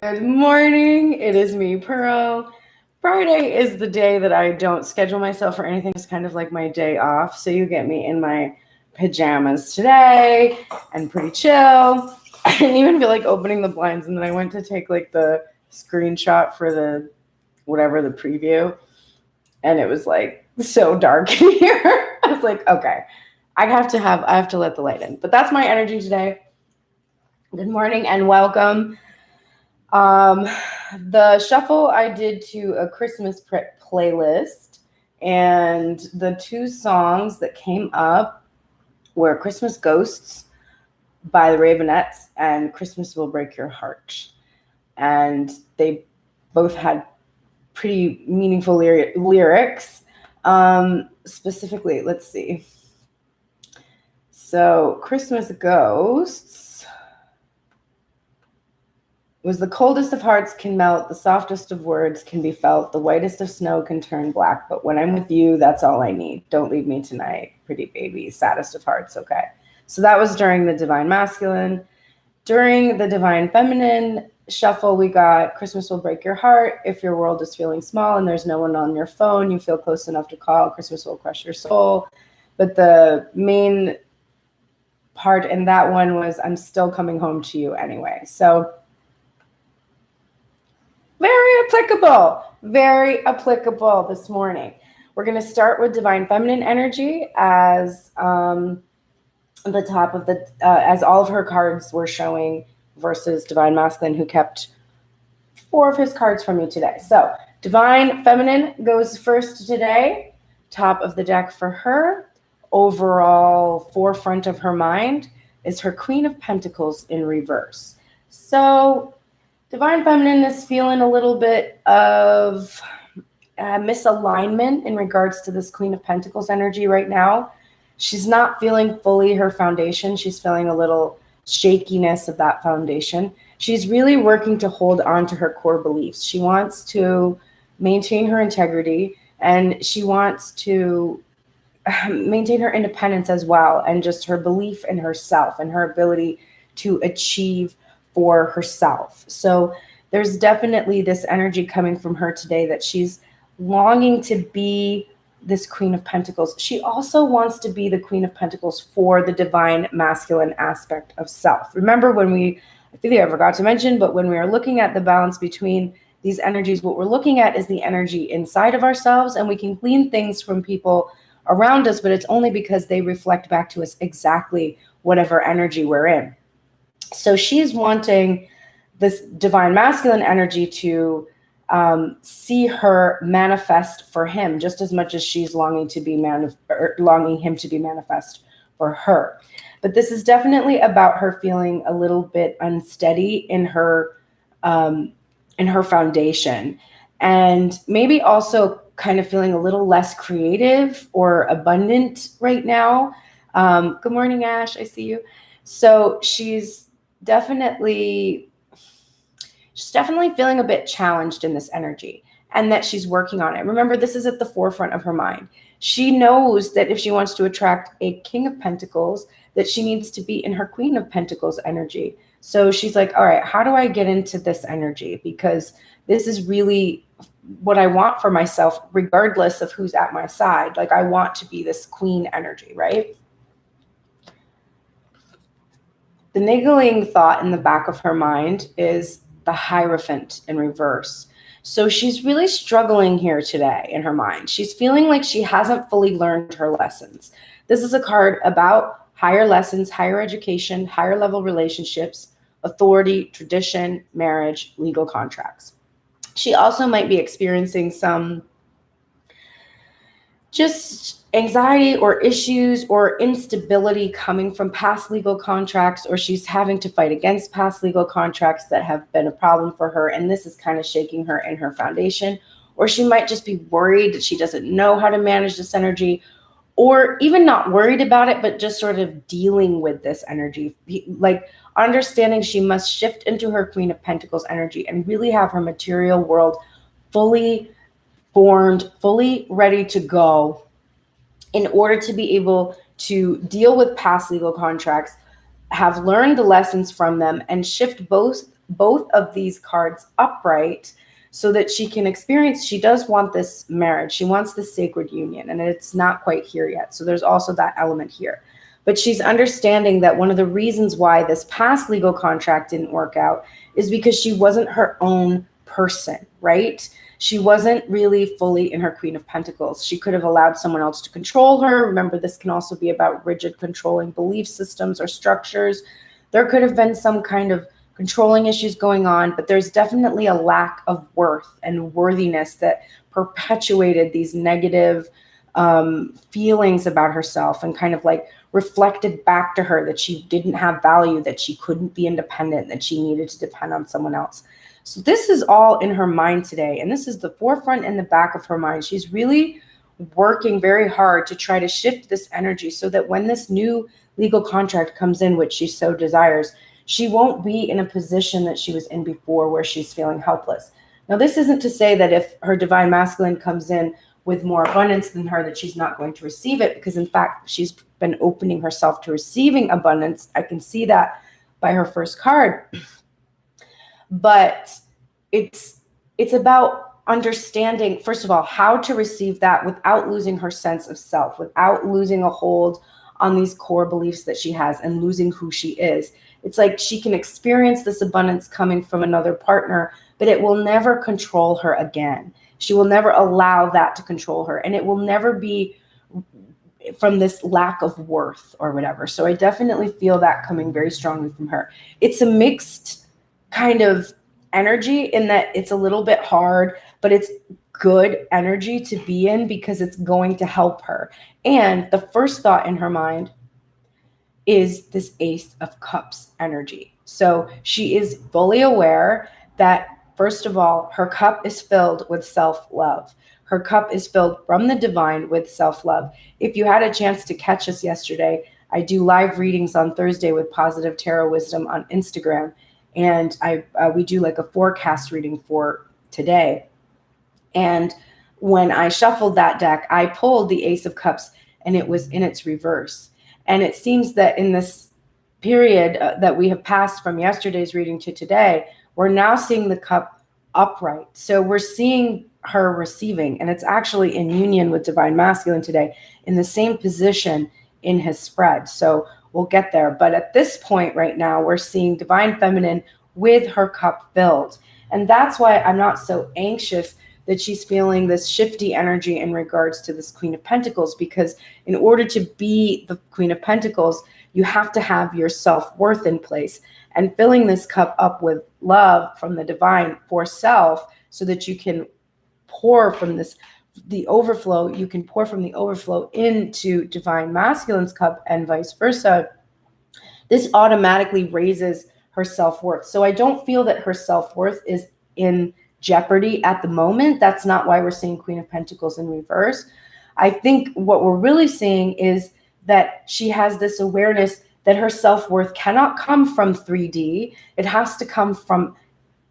Good morning. It is me, Pearl. Friday is the day that I don't schedule myself for anything. It's kind of like my day off. So you get me in my pajamas today and pretty chill. I didn't even feel like opening the blinds. And then I went to take like the screenshot for the whatever the preview. And it was like so dark in here. I was like, okay, I have to let the light in. But that's my energy today. Good morning and welcome. Um, the shuffle I did to a Christmas playlist, and the two songs that came up were Christmas Ghosts by the Ravenettes and Christmas Will Break Your Heart. And they both had pretty meaningful lyrics. Specifically, let's see. So, Christmas Ghosts was the coldest of hearts can melt, the softest of words can be felt, the whitest of snow can turn black, but when I'm with you, that's all I need. Don't leave me tonight, pretty baby, saddest of hearts, okay. So that was during the Divine Masculine. During the Divine Feminine shuffle, we got Christmas Will Break Your Heart, if your world is feeling small and there's no one on your phone, you feel close enough to call, Christmas will crush your soul. But the main part in that one was I'm still coming home to you anyway. So very applicable this morning. We're going to start with Divine Feminine energy as the top of the, as all of her cards were showing versus Divine Masculine, who kept 4 of his cards from you today. So Divine Feminine goes first today, top of the deck for her. Overall forefront of her mind is her Queen of Pentacles in reverse. So Divine Feminine is feeling a little bit of misalignment in regards to this Queen of Pentacles energy right now. She's not feeling fully her foundation. She's feeling a little shakiness of that foundation. She's really working to hold on to her core beliefs. She wants to maintain her integrity, and she wants to maintain her independence as well, and just her belief in herself and her ability to achieve for herself. So there's definitely this energy coming from her today that she's longing to be this Queen of Pentacles. She also wants to be the Queen of Pentacles for the Divine Masculine aspect of self. Remember I think I forgot to mention, but when we are looking at the balance between these energies, what we're looking at is the energy inside of ourselves, and we can glean things from people around us, but it's only because they reflect back to us exactly whatever energy we're in. So she's wanting this Divine Masculine energy to see her manifest for him just as much as she's longing him to be manifest for her. But this is definitely about her feeling a little bit unsteady in her foundation, and maybe also kind of feeling a little less creative or abundant right now. Good morning, Ash. I see you. So she's definitely feeling a bit challenged in this energy, and that she's working on it. Remember, this is at the forefront of her mind. She knows that if she wants to attract a King of Pentacles, that she needs to be in her Queen of Pentacles energy. So she's like, all right, how do I get into this energy? Because this is really what I want for myself, regardless of who's at my side. Like, I want to be this queen energy, right? The niggling thought in the back of her mind is the Hierophant in reverse. So she's really struggling here today in her mind. She's feeling like she hasn't fully learned her lessons. This is a card about higher lessons, higher education, higher level relationships, authority, tradition, marriage, legal contracts. She also might be experiencing some just anxiety or issues or instability coming from past legal contracts, or she's having to fight against past legal contracts that have been a problem for her, and this is kind of shaking her in her foundation. Or she might just be worried that she doesn't know how to manage this energy, or even not worried about it, but just sort of dealing with this energy, like understanding she must shift into her Queen of Pentacles energy and really have her material world fully formed, fully ready to go in order to be able to deal with past legal contracts, have learned the lessons from them, and shift both both of these cards upright so that she can experience, she does want this marriage. She wants this sacred union, and it's not quite here yet. So there's also that element here. But she's understanding that one of the reasons why this past legal contract didn't work out is because she wasn't her own person, right? She wasn't really fully in her Queen of Pentacles. She could have allowed someone else to control her. Remember, this can also be about rigid controlling belief systems or structures. There could have been some kind of controlling issues going on, but there's definitely a lack of worth and worthiness that perpetuated these negative feelings about herself, and kind of like reflected back to her that she didn't have value, that she couldn't be independent, that she needed to depend on someone else. So this is all in her mind today, and this is the forefront and the back of her mind. She's really working very hard to try to shift this energy so that when this new legal contract comes in, which she so desires, she won't be in a position that she was in before where she's feeling helpless. Now, this isn't to say that if her divine masculine comes in with more abundance than her, that she's not going to receive it, because in fact, she's been opening herself to receiving abundance. I can see that by her first card. But it's about understanding, first of all, how to receive that without losing her sense of self, without losing a hold on these core beliefs that she has and losing who she is. It's like she can experience this abundance coming from another partner, but it will never control her again. She will never allow that to control her, and it will never be from this lack of worth or whatever. So I definitely feel that coming very strongly from her. It's a mixed kind of energy in that it's a little bit hard, but it's good energy to be in because it's going to help her. And the first thought in her mind is this Ace of Cups energy. So she is fully aware that, first of all, her cup is filled with self-love. Her cup is filled from the divine with self-love. If you had a chance to catch us yesterday, I do live readings on Thursday with Positive Tarot Wisdom on Instagram. And we do like a forecast reading for today. And when I shuffled that deck, I pulled the Ace of Cups, and it was in its reverse. And it seems that in this period that we have passed from yesterday's reading to today, we're now seeing the cup upright. So we're seeing her receiving, and it's actually in union with divine masculine today in the same position in his spread. So we'll get there. But at this point right now, we're seeing divine feminine with her cup filled. And that's why I'm not so anxious that she's feeling this shifty energy in regards to this Queen of Pentacles, because in order to be the Queen of Pentacles, you have to have your self-worth in place. And filling this cup up with love from the divine for self, so that you can pour from the overflow, you can pour from the overflow into divine masculine's cup and vice versa. This automatically raises her self-worth. So I don't feel that her self-worth is in jeopardy at the moment. That's not why we're seeing Queen of Pentacles in reverse. I think what we're really seeing is that she has this awareness that her self-worth cannot come from 3D. It has to come from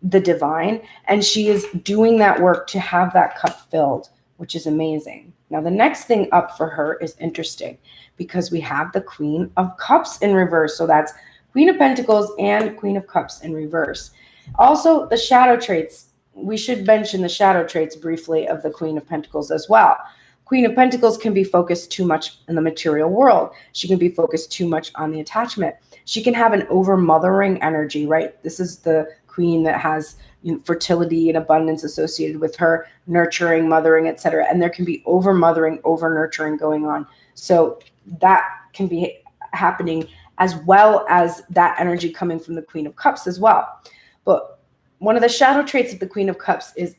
the divine. And she is doing that work to have that cup filled, which is amazing. Now, the next thing up for her is interesting, because we have the Queen of Cups in reverse. So that's Queen of Pentacles and Queen of Cups in reverse. Also, the shadow traits. We should mention the shadow traits briefly of the Queen of Pentacles as well. Queen of Pentacles can be focused too much in the material world. She can be focused too much on the attachment. She can have an over-mothering energy, right? This is the queen that has fertility and abundance associated with her, nurturing, mothering, etc. And there can be over-mothering, over-nurturing going on. So that can be happening, as well as that energy coming from the Queen of Cups as well. But one of the shadow traits of the Queen of Cups is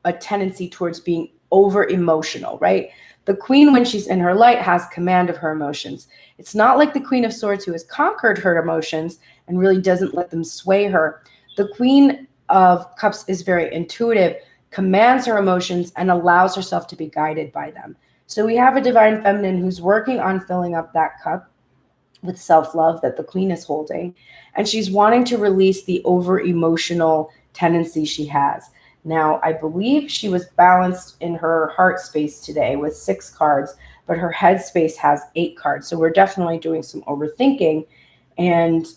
a tendency towards being over emotional, right? The queen, when she's in her light, has command of her emotions. It's not like the Queen of Swords, who has conquered her emotions and really doesn't let them sway her. The Queen of Cups is very intuitive, commands her emotions, and allows herself to be guided by them. So we have a divine feminine who's working on filling up that cup with self-love that the queen is holding. And she's wanting to release the over-emotional tendency she has. Now, I believe she was balanced in her heart space today with 6 cards, but her head space has 8 cards. So we're definitely doing some overthinking, and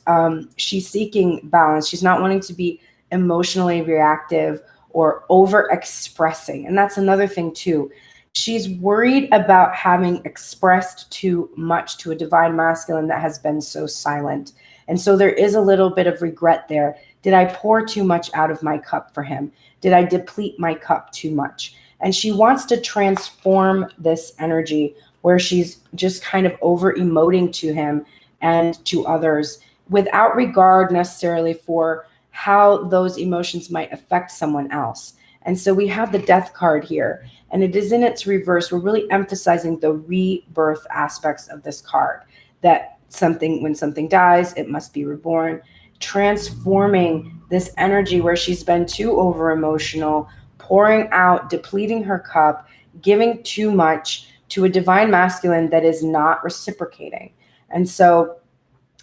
she's seeking balance. She's not wanting to be emotionally reactive or over expressing. And that's another thing too. She's worried about having expressed too much to a divine masculine that has been so silent. And so there is a little bit of regret there. Did I pour too much out of my cup for him? Did I deplete my cup too much? And she wants to transform this energy where she's just kind of over emoting to him and to others without regard necessarily for how those emotions might affect someone else. And so we have the death card here, and it is in its reverse. We're really emphasizing the rebirth aspects of this card, that when something dies, it must be reborn, transforming this energy where she's been too over emotional, pouring out, depleting her cup, giving too much to a divine masculine that is not reciprocating. And so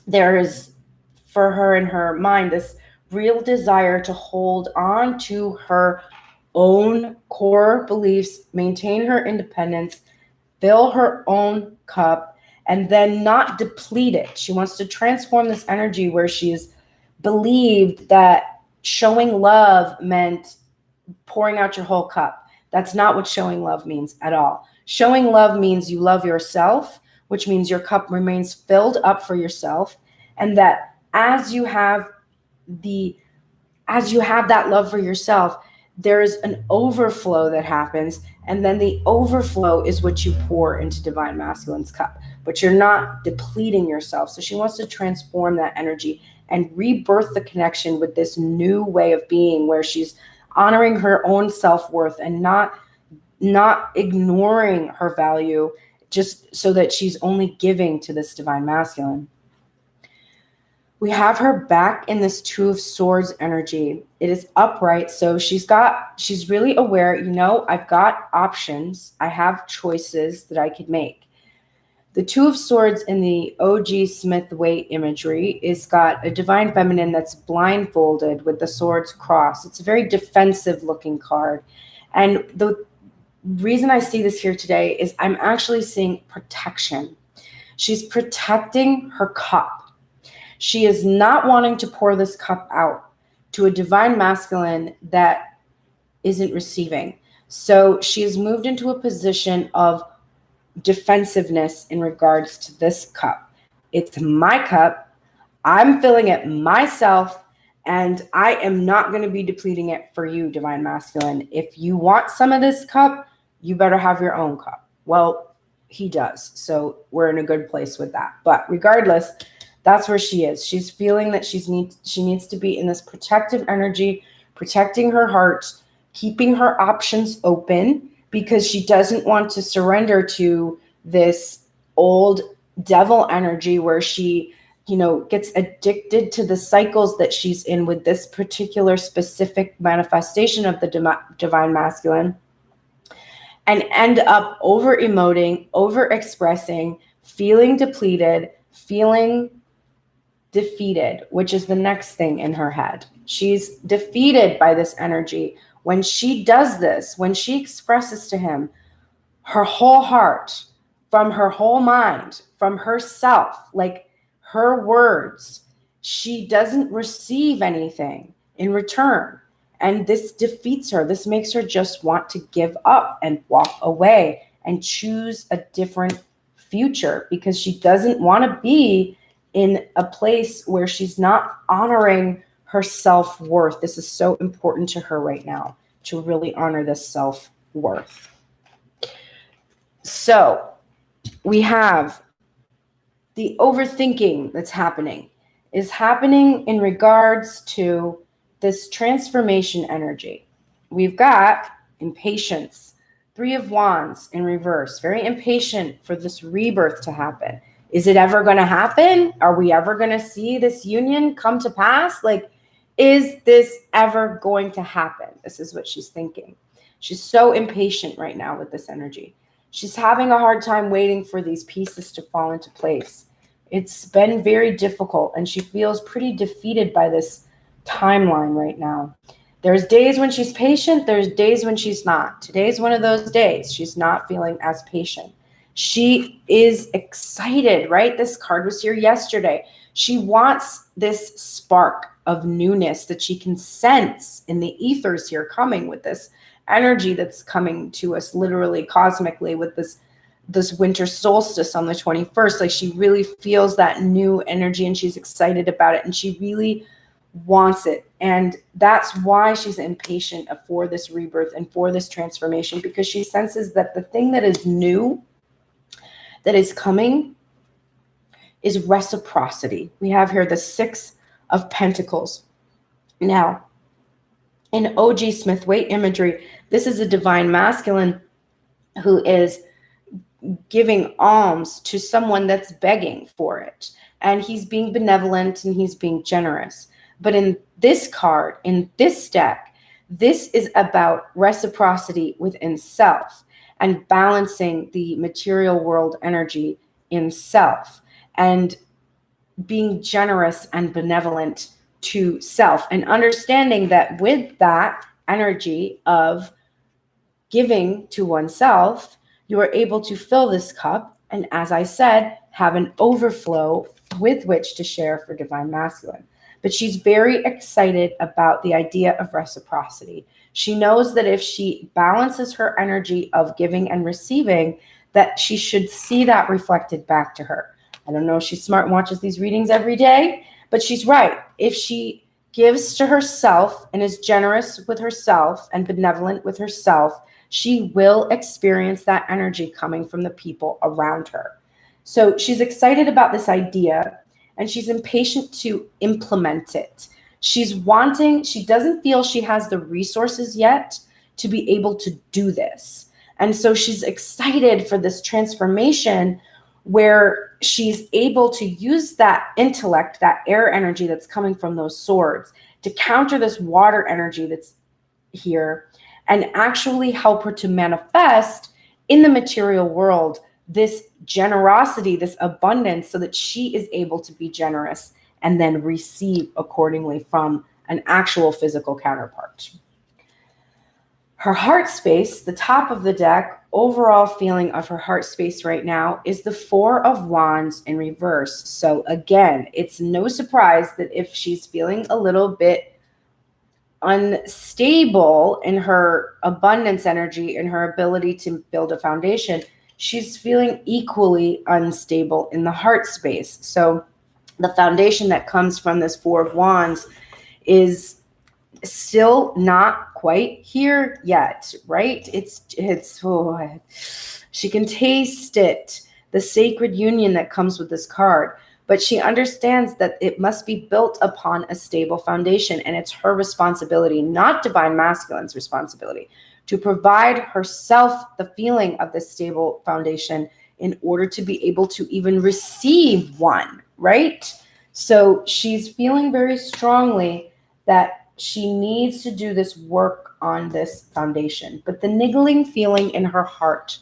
there is, for her in her mind, this real desire to hold on to her own core beliefs, maintain her independence, fill her own cup, and then not deplete it. She wants to transform this energy where she's believed that showing love meant pouring out your whole cup. That's not what showing love means at all. Showing love means you love yourself, which means your cup remains filled up for yourself, and that as you have that love for yourself, there's an overflow that happens, and then the overflow is what you pour into divine masculine's cup, but you're not depleting yourself. So she wants to transform that energy and rebirth the connection with this new way of being where she's honoring her own self-worth and not ignoring her value just so that she's only giving to this divine masculine. We have her back in this Two of Swords energy. It is upright, so she's really aware, I've got options. I have choices that I could make. The Two of Swords in the O.G. Smith-Waite imagery is got a divine feminine that's blindfolded with the swords crossed. It's a very defensive looking card. And the reason I see this here today is I'm actually seeing protection. She's protecting her cup. She is not wanting to pour this cup out to a divine masculine that isn't receiving. So she has moved into a position of defensiveness in regards to this cup. It's my cup. I'm filling it myself, and I am not going to be depleting it for you, divine masculine. If you want some of this cup, you better have your own cup. Well, he does. So we're in a good place with that. But regardless, that's where she is. She's feeling that she needs to be in this protective energy, protecting her heart, keeping her options open, because she doesn't want to surrender to this old devil energy where she, gets addicted to the cycles that she's in with this particular specific manifestation of the divine masculine, and end up over emoting, over expressing, feeling depleted, feeling defeated, which is the next thing in her head. She's defeated by this energy. When she does this, when she expresses to him her whole heart, from her whole mind, from herself, like her words, she doesn't receive anything in return. And this defeats her. This makes her just want to give up and walk away and choose a different future, because she doesn't want to be in a place where she's not honoring her self-worth. This is so important to her right now, to really honor this self-worth. So we have the overthinking that's happening in regards to this transformation energy. We've got impatience, Three of Wands in reverse, very impatient for this rebirth to happen. Is it ever going to happen? Are we ever going to see this union come to pass? Like, is this ever going to happen? This is what she's thinking. She's so impatient right now with this energy. She's having a hard time waiting for these pieces to fall into place. It's been very difficult, and she feels pretty defeated by this timeline right now. There's days when she's patient. There's days when she's not. Today's one of those days. She's not feeling as patient. She is excited, right? This card was here yesterday. She wants this spark of newness that she can sense in the ethers here coming with this energy that's coming to us literally cosmically with this winter solstice on the 21st. Like she really feels that new energy and she's excited about it and she really wants it. And that's why she's impatient for this rebirth and for this transformation, because she senses that the thing that is new, that is coming, is reciprocity. We have here the Six of Pentacles. Now, in O.G. Smith-Waite imagery, this is a divine masculine who is giving alms to someone that's begging for it. And he's being benevolent and he's being generous. But in this card, in this deck, this is about reciprocity within self and balancing the material world energy in self and being generous and benevolent to self, and understanding that with that energy of giving to oneself, you are able to fill this cup and, as I said, have an overflow with which to share for divine masculine. But she's very excited about the idea of reciprocity. She knows that if she balances her energy of giving and receiving, that she should see that reflected back to her. I don't know if she's smart and watches these readings every day, but she's right. If she gives to herself and is generous with herself and benevolent with herself, she will experience that energy coming from the people around her. So she's excited about this idea and she's impatient to implement it. She doesn't feel she has the resources yet to be able to do this. And so she's excited for this transformation where she's able to use that intellect, that air energy that's coming from those swords, to counter this water energy that's here and actually help her to manifest in the material world this generosity, this abundance, so that she is able to be generous and then receive accordingly from an actual physical counterpart. Her heart space, the top of the deck, overall feeling of her heart space right now is the Four of Wands in reverse. So again, it's no surprise that if she's feeling a little bit unstable in her abundance energy and her ability to build a foundation, she's feeling equally unstable in the heart space. So the foundation that comes from this Four of Wands is still not quite here yet, right? She can taste it, the sacred union that comes with this card, but she understands that it must be built upon a stable foundation, and it's her responsibility, not divine masculine's responsibility, to provide herself the feeling of this stable foundation in order to be able to even receive one, right? So she's feeling very strongly that she needs to do this work on this foundation. But the niggling feeling in her heart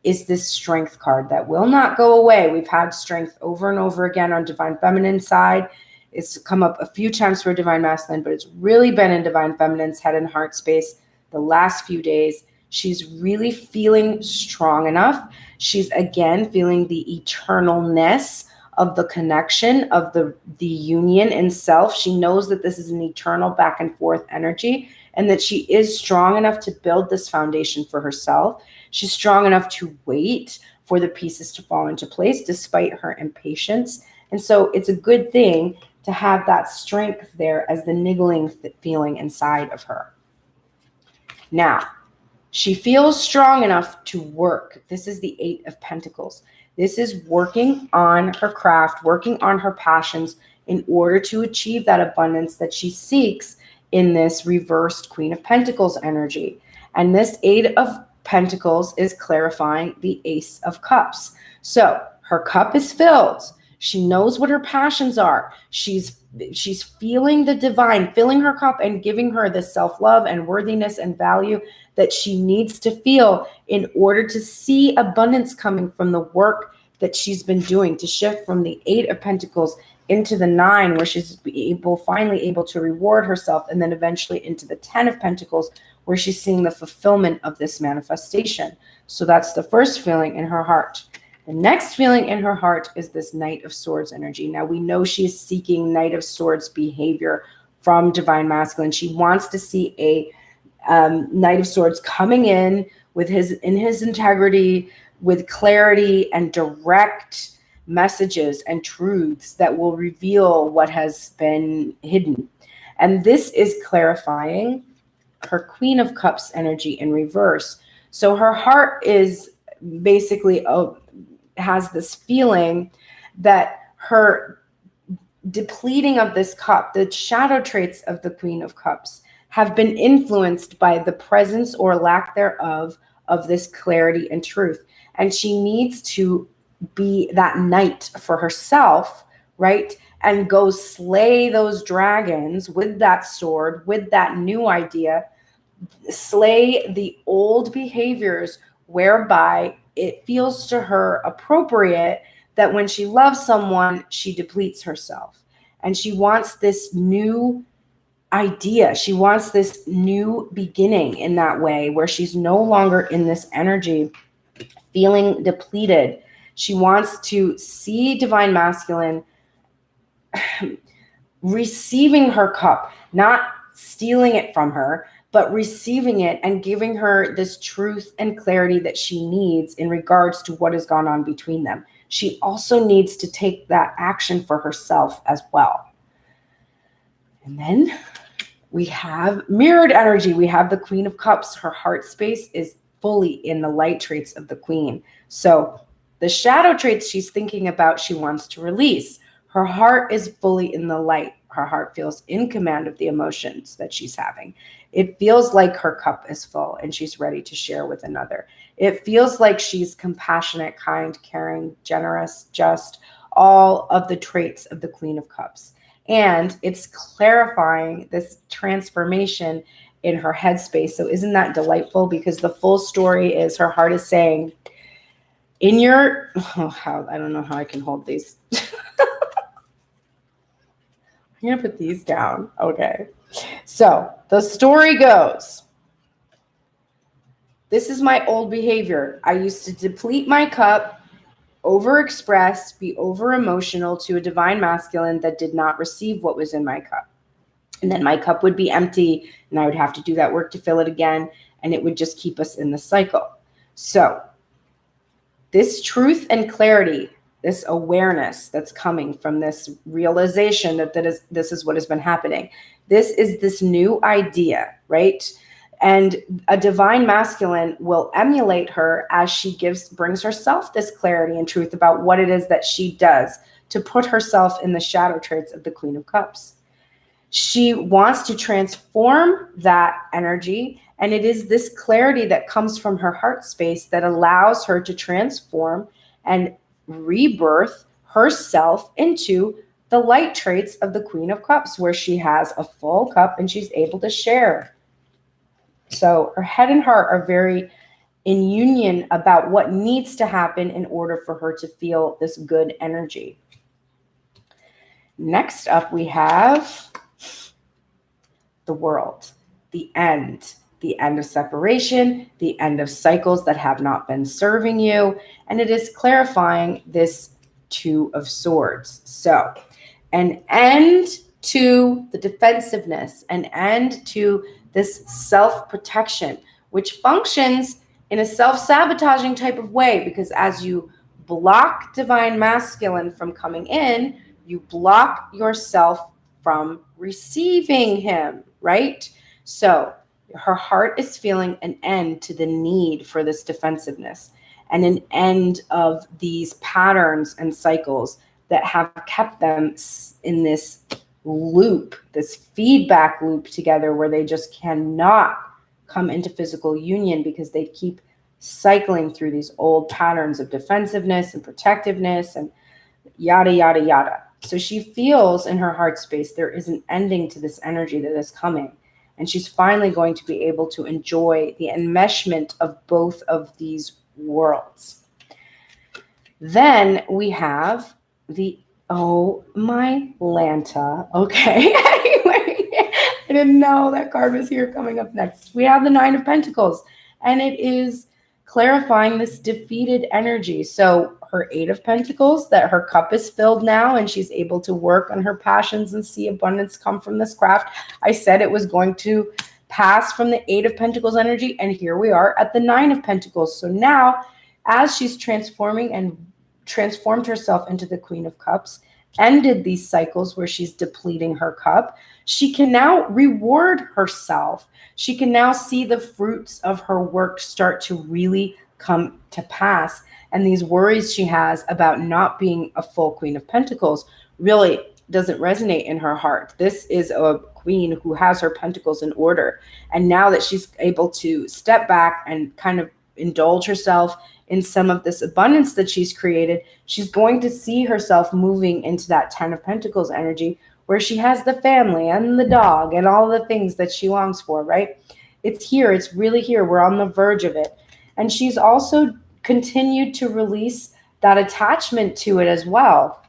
is this strength card that will not go away. We've had strength over and over again on divine feminine side. It's come up a few times for divine masculine, but it's really been in divine feminine's head and heart space the last few days. She's really feeling strong enough. She's again feeling the eternalness of the connection, of the union in self. She knows that this is an eternal back and forth energy and that she is strong enough to build this foundation for herself. She's strong enough to wait for the pieces to fall into place despite her impatience. And so it's a good thing to have that strength there as the niggling feeling inside of her. Now, she feels strong enough to work. This is the Eight of Pentacles. This is working on her craft, working on her passions in order to achieve that abundance that she seeks in this reversed Queen of Pentacles energy. And this Eight of Pentacles is clarifying the Ace of Cups. So her cup is filled. She knows what her passions are. She's feeling the divine, filling her cup and giving her the self-love and worthiness and value that she needs to feel in order to see abundance coming from the work that she's been doing, to shift from the Eight of Pentacles into the Nine, where she's finally able to reward herself, and then eventually into the Ten of Pentacles, where she's seeing the fulfillment of this manifestation. So that's the first feeling in her heart. The next feeling in her heart is this Knight of Swords energy. Now we know she is seeking Knight of Swords behavior from Divine Masculine. She wants to see a Knight of Swords coming in with his integrity, with clarity and direct messages and truths that will reveal what has been hidden. And this is clarifying her Queen of Cups energy in reverse. So her heart is basically has this feeling that her depleting of this cup, the shadow traits of the Queen of Cups, have been influenced by the presence or lack thereof of this clarity and truth. And she needs to be that knight for herself, right? And go slay those dragons with that sword, with that new idea, slay the old behaviors whereby it feels to her appropriate that when she loves someone, she depletes herself. And she wants this new idea. She wants this new beginning in that way where she's no longer in this energy feeling depleted. She wants to see Divine Masculine receiving her cup, not stealing it from her, but receiving it and giving her this truth and clarity that she needs in regards to what has gone on between them. She also needs to take that action for herself as well. And then we have mirrored energy. We have the Queen of Cups. Her heart space is fully in the light traits of the Queen. So the shadow traits she's thinking about, she wants to release. Her heart is fully in the light. Her heart feels in command of the emotions that she's having. It feels like her cup is full and she's ready to share with another. It feels like she's compassionate, kind, caring, generous, just, all of the traits of the Queen of Cups. And it's clarifying this transformation in her headspace. So isn't that delightful? Because the full story is her heart is saying, in your, I don't know how I can hold these. I'm going to put these down. Okay. So the story goes, this is my old behavior. I used to deplete my cup, overexpress, be over emotional to a Divine Masculine that did not receive what was in my cup. And then my cup would be empty and I would have to do that work to fill it again. And it would just keep us in the cycle. So this truth and clarity, this awareness that's coming from this realization that this is what has been happening. This is this new idea, right? And a Divine Masculine will emulate her as she brings herself this clarity and truth about what it is that she does to put herself in the shadow traits of the Queen of Cups. She wants to transform that energy, and it is this clarity that comes from her heart space that allows her to transform and rebirth herself into the light traits of the Queen of Cups, where she has a full cup and she's able to share. So her head and heart are very in union about what needs to happen in order for her to feel this good energy. Next up, we have the World, the end of separation, the end of cycles that have not been serving you. And it is clarifying this Two of Swords. So an end to the defensiveness, an end to this self-protection, which functions in a self-sabotaging type of way, because as you block Divine Masculine from coming in, you block yourself from receiving him, right? So her heart is feeling an end to the need for this defensiveness and an end of these patterns and cycles that have kept them in this loop, this feedback loop together where they just cannot come into physical union because they keep cycling through these old patterns of defensiveness and protectiveness and yada, yada, yada. So she feels in her heart space there is an ending to this energy that is coming. And she's finally going to be able to enjoy the enmeshment of both of these worlds. Then we have the, oh my Lanta. Okay. I didn't know that card was here coming up next. We have the Nine of Pentacles. And it is clarifying this defeated energy. So her Eight of Pentacles, that her cup is filled now and she's able to work on her passions and see abundance come from this craft. I said it was going to pass from the Eight of Pentacles energy, and here we are at the Nine of Pentacles. So now, as she's transforming and transformed herself into the Queen of Cups, ended these cycles where she's depleting her cup, she can now reward herself. She can now see the fruits of her work start to really come to pass. And these worries she has about not being a full Queen of Pentacles really doesn't resonate in her heart. This is a queen who has her pentacles in order. And now that she's able to step back and kind of indulge herself in some of this abundance that she's created, she's going to see herself moving into that Ten of Pentacles energy, where she has the family and the dog and all the things that she longs for, right? It's here. It's really here. We're on the verge of it. And she's also continued to release that attachment to it as well,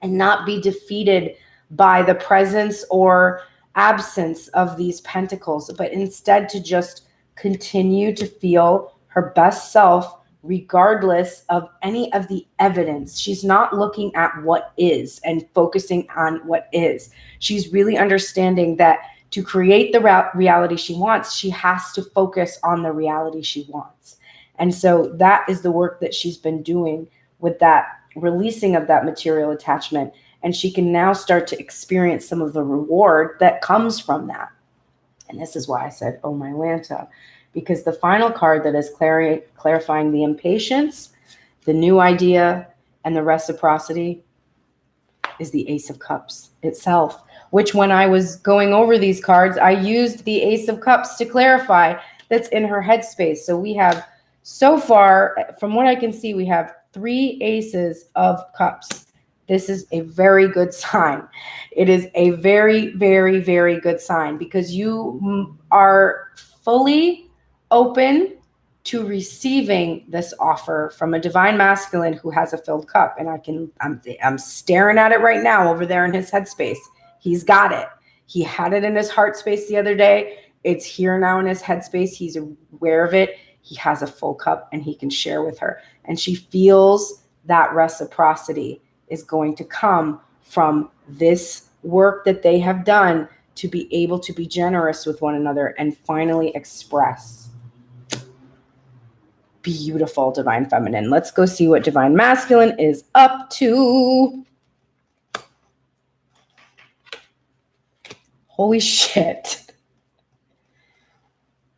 and not be defeated by the presence or absence of these pentacles, but instead to just continue to feel her best self regardless of any of the evidence. She's not looking at what is and focusing on what is. She's really understanding that to create the reality she wants, she has to focus on the reality she wants. And so that is the work that she's been doing with that releasing of that material attachment. And she can now start to experience some of the reward that comes from that. And this is why I said, oh my Lanta, because the final card that is clarifying the impatience, the new idea, and the reciprocity is the Ace of Cups itself, which when I was going over these cards, I used the Ace of Cups to clarify that's in her headspace. So we have, so far, from what I can see, we have 3 Aces of Cups. This is a very good sign. It is a very, very, very good sign, because you are fully open to receiving this offer from a divine masculine who has a filled cup. And I'm staring at it right now over there in his headspace. He's got it. He had it in his heart space the other day. It's here now in his headspace. He's aware of it. He has a full cup and he can share with her. And she feels that reciprocity is going to come from this work that they have done to be able to be generous with one another and finally express. Beautiful, divine feminine. Let's go see what divine masculine is up to. Holy shit.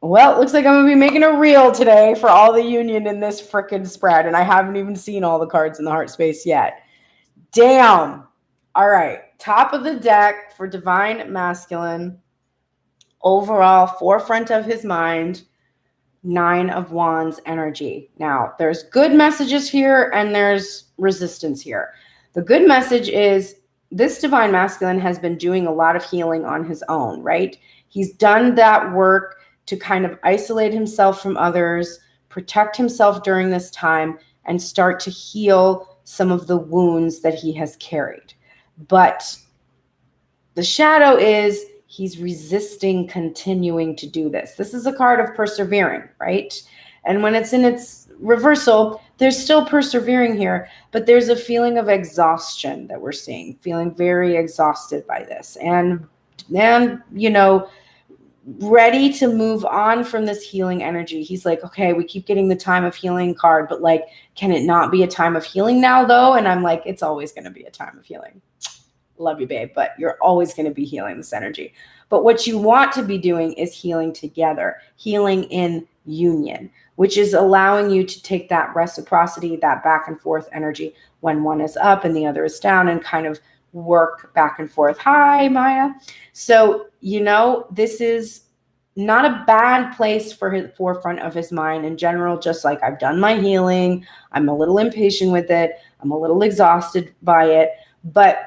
Well, it looks like I'm going to be making a reel today for all the union in this frickin' spread, and I haven't even seen all the cards in the heart space yet. Damn. All right. Top of the deck for divine masculine. Overall, forefront of his mind, 9 of Wands energy. Now, there's good messages here and there's resistance here. The good message is this divine masculine has been doing a lot of healing on his own, right? He's done that work to kind of isolate himself from others, protect himself during this time, and start to heal some of the wounds that he has carried. But the shadow is he's resisting continuing to do this. This is a card of persevering, right? And when it's in its reversal, there's still persevering here, but there's a feeling of exhaustion that we're seeing, feeling very exhausted by this. And you know, ready to move on from this healing energy. He's like, okay, we keep getting the time of healing card, but like, can it not be a time of healing now though? And I'm like, it's always going to be a time of healing. Love you, babe, but you're always going to be healing this energy. But what you want to be doing is healing together, healing in union, which is allowing you to take that reciprocity, that back and forth energy when one is up and the other is down, and kind of work back and forth. Hi, Maya. So, you know, this is not a bad place for his forefront of his mind in general. Just like, I've done my healing. I'm a little impatient with it. I'm a little exhausted by it, but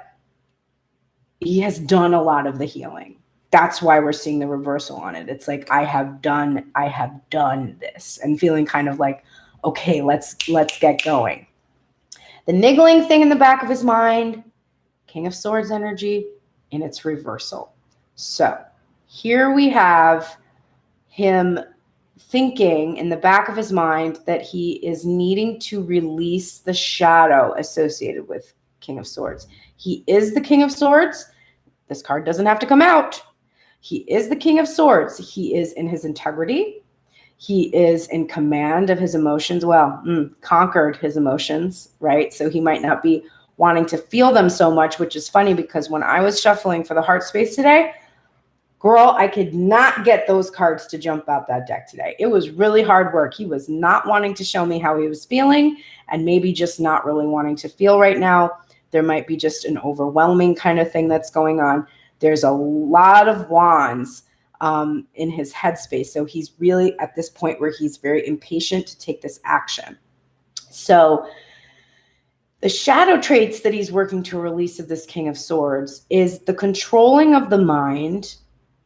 he has done a lot of the healing. That's why we're seeing the reversal on it. It's like, I have done this, and feeling kind of like, okay, let's get going. The niggling thing in the back of his mind, King of Swords energy in its reversal. So here we have him thinking in the back of his mind that he is needing to release the shadow associated with King of Swords. He is the King of Swords. This card doesn't have to come out. He is the King of Swords. He is in his integrity. He is in command of his emotions. Well, conquered his emotions, right? So he might not be wanting to feel them so much, which is funny because when I was shuffling for the heart space today, girl, I could not get those cards to jump out that deck today. It was really hard work. He was not wanting to show me how he was feeling and maybe just not really wanting to feel right now. There might be just an overwhelming kind of thing that's going on. There's a lot of wands in his headspace. So he's really at this point where he's very impatient to take this action. So the shadow traits that he's working to release of this King of Swords is the controlling of the mind,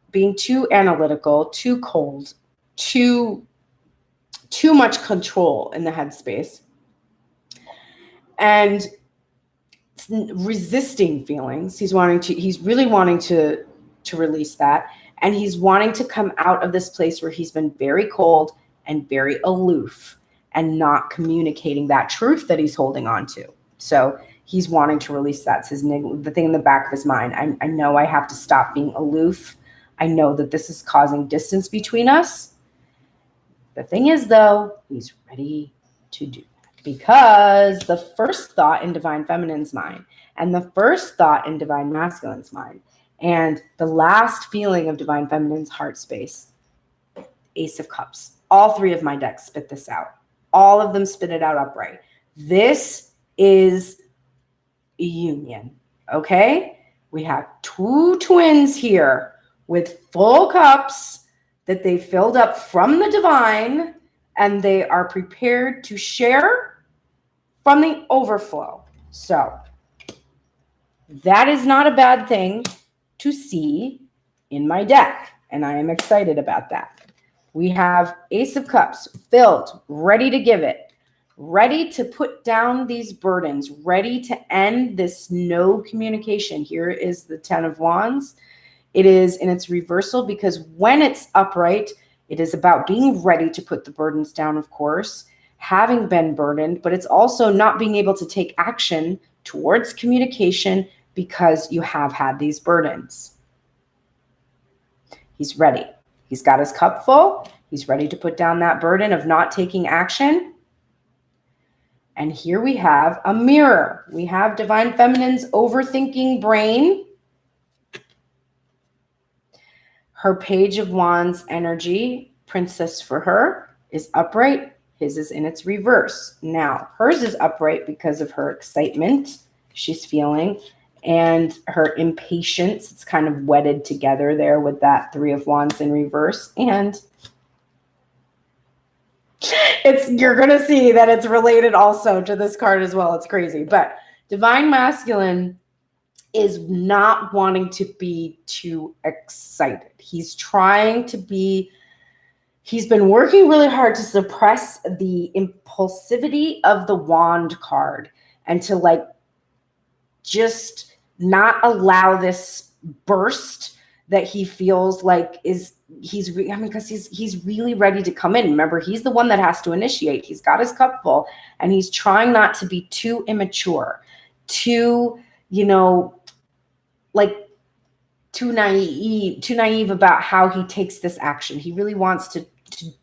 being too analytical, too cold, too much control in the headspace, and resisting feelings. He's really wanting to release that. And he's wanting to come out of this place where he's been very cold and very aloof and not communicating that truth that he's holding on to. So he's wanting to release that. It's the thing in the back of his mind. I know I have to stop being aloof. I know that this is causing distance between us. The thing is, though, he's ready to do that because the first thought in Divine Feminine's mind and the first thought in Divine Masculine's mind and the last feeling of Divine Feminine's heart space, Ace of Cups. All three of my decks spit this out. All of them spit it out upright. This is a union, okay? We have two twins here with full cups that they filled up from the divine, and they are prepared to share from the overflow. So that is not a bad thing to see in my deck, and I am excited about that. We have Ace of Cups filled, ready to give it, ready to put down these burdens, ready to end this no communication. Here is the Ten of Wands. It is in its reversal because when it's upright, it is about being ready to put the burdens down, of course, having been burdened, but it's also not being able to take action towards communication because you have had these burdens. He's ready. He's got his cup full. He's ready to put down that burden of not taking action. And here we have a mirror. We have Divine Feminine's overthinking brain. Her Page of Wands energy, Princess for her, is upright. His is in its reverse. Now, hers is upright because of her excitement she's feeling and her impatience. It's kind of wedded together there with that Three of Wands in reverse. And you're going to see that it's related also to this card as well. It's crazy. But Divine Masculine is not wanting to be too excited. He's been working really hard to suppress the impulsivity of the Wand card and to just not allow this burst that he feels like he's really ready to come in. Remember, he's the one that has to initiate. He's got his cup full and he's trying not to be too immature, too naive about how he takes this action. He really wants to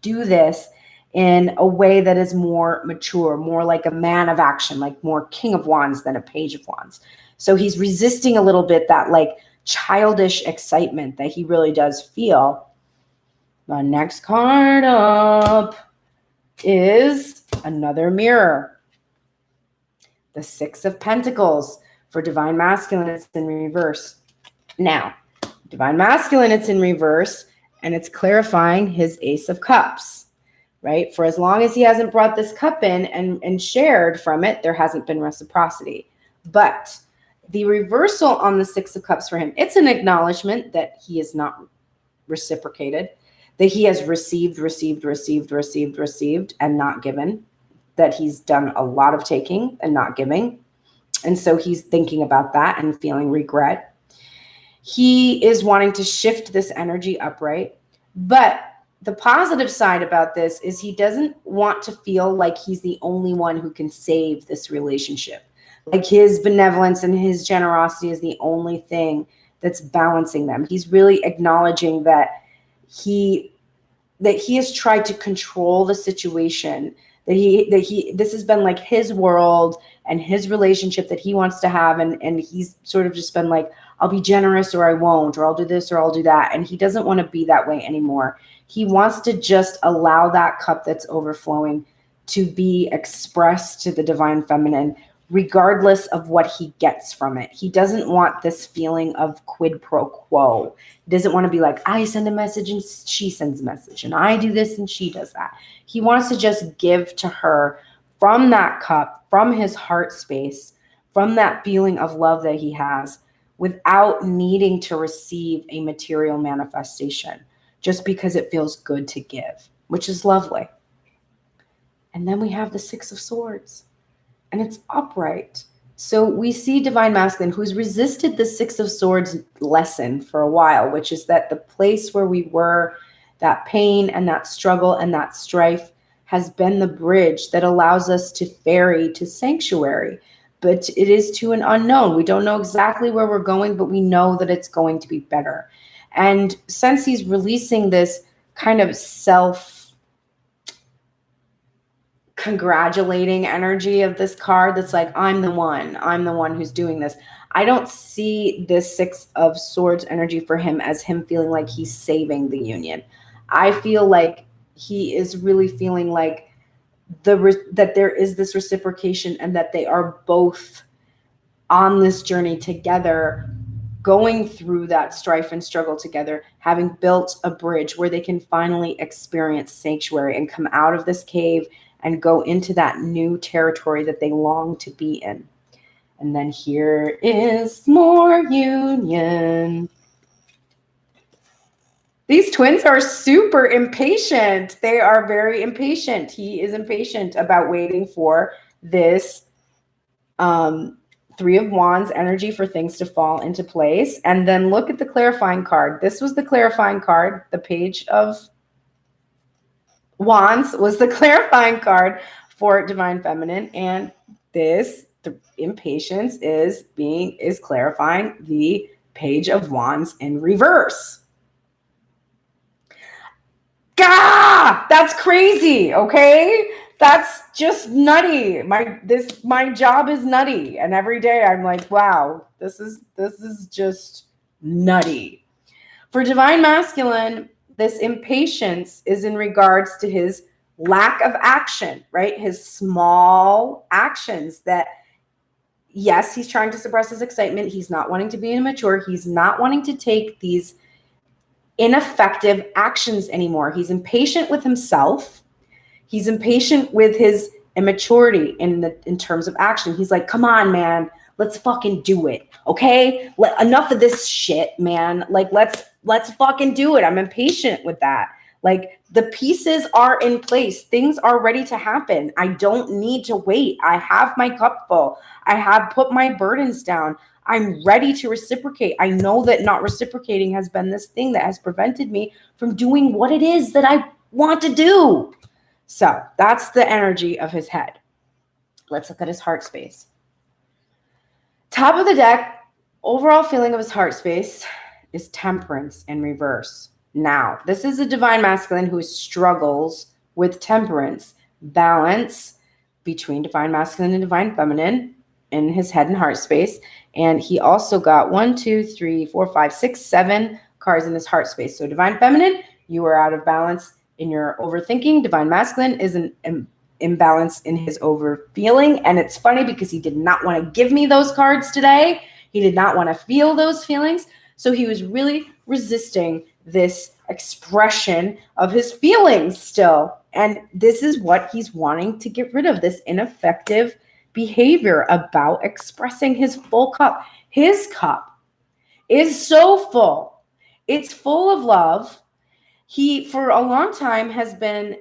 do this in a way that is more mature, more like a man of action, like more King of Wands than a Page of Wands. So he's resisting a little bit that childish excitement that he really does feel. The next card up is another mirror. The Six of Pentacles. For Divine Masculine, it's in reverse. Now, Divine Masculine, it's in reverse, and it's clarifying his Ace of Cups, right? For as long as he hasn't brought this cup in and shared from it, there hasn't been reciprocity. But the reversal on the Six of Cups for him, it's an acknowledgement that he is not reciprocated, that he has received, and not given, that he's done a lot of taking and not giving. And so he's thinking about that and feeling regret. He is wanting to shift this energy upright, but the positive side about this is he doesn't want to feel like he's the only one who can save this relationship. Like his benevolence and his generosity is the only thing that's balancing them. He's really acknowledging that he has tried to control the situation, this has been like his world and his relationship that he wants to have, and he's sort of just been like, I'll be generous or I won't, or I'll do this or I'll do that. And he doesn't want to be that way anymore. He wants to just allow that cup that's overflowing to be expressed to the divine feminine, regardless of what he gets from it. He doesn't want this feeling of quid pro quo. He doesn't want to be like, I send a message and she sends a message, and I do this and she does that. He wants to just give to her from that cup, from his heart space, from that feeling of love that he has, without needing to receive a material manifestation, just because it feels good to give, which is lovely. And then we have the Six of Swords, and it's upright. So we see divine masculine who's resisted the Six of Swords lesson for a while, which is that the place where we were, that pain and that struggle and that strife, has been the bridge that allows us to ferry to sanctuary. But it is to an unknown. We don't know exactly where we're going, but we know that it's going to be better. And since he's releasing this kind of self-congratulating energy of this card that's like, I'm the one who's doing this, I don't see this Six of Swords energy for him as him feeling like he's saving the union. I feel like he is really feeling like that there is this reciprocation, and that they are both on this journey together, going through that strife and struggle together, having built a bridge where they can finally experience sanctuary and come out of this cave and go into that new territory that they long to be in. And then here is more union. These twins are super impatient. They are very impatient. He is impatient about waiting for this Three of Wands energy for things to fall into place. And then look at the clarifying card. This was the clarifying card. The Page of Wands was the clarifying card for divine feminine. And this, the impatience, is clarifying the Page of Wands in reverse. Gah! That's crazy, okay? That's just nutty. My job is nutty, and every day I'm like, wow, this is just nutty. For divine masculine, this impatience is in regards to his lack of action, right? His small actions that, yes, he's trying to suppress his excitement. He's not wanting to be immature. He's not wanting to take these ineffective actions anymore. He's impatient with himself. He's impatient with his immaturity in terms of action. He's like, come on, man, let's fucking do it. Okay? Enough of this shit, man. Like, let's fucking do it. I'm impatient with that. Like, the pieces are in place. Things are ready to happen. I don't need to wait. I have my cup full. I have put my burdens down. I'm ready to reciprocate. I know that not reciprocating has been this thing that has prevented me from doing what it is that I want to do. So that's the energy of his head. Let's look at his heart space. Top of the deck, overall feeling of his heart space is Temperance in reverse. Now, this is a divine masculine who struggles with temperance, balance between divine masculine and divine feminine in his head and heart space. And he also got 1, 2, 3, 4, 5, 6, 7 cards in his heart space. So divine feminine, you are out of balance in your overthinking. Divine masculine is an imbalance in his overfeeling. And it's funny because he did not want to give me those cards today. He did not want to feel those feelings. So he was really resisting this expression of his feelings still. And this is what he's wanting to get rid of, this ineffective behavior about expressing his full cup. His cup is so full. It's full of love. He, for a long time, has been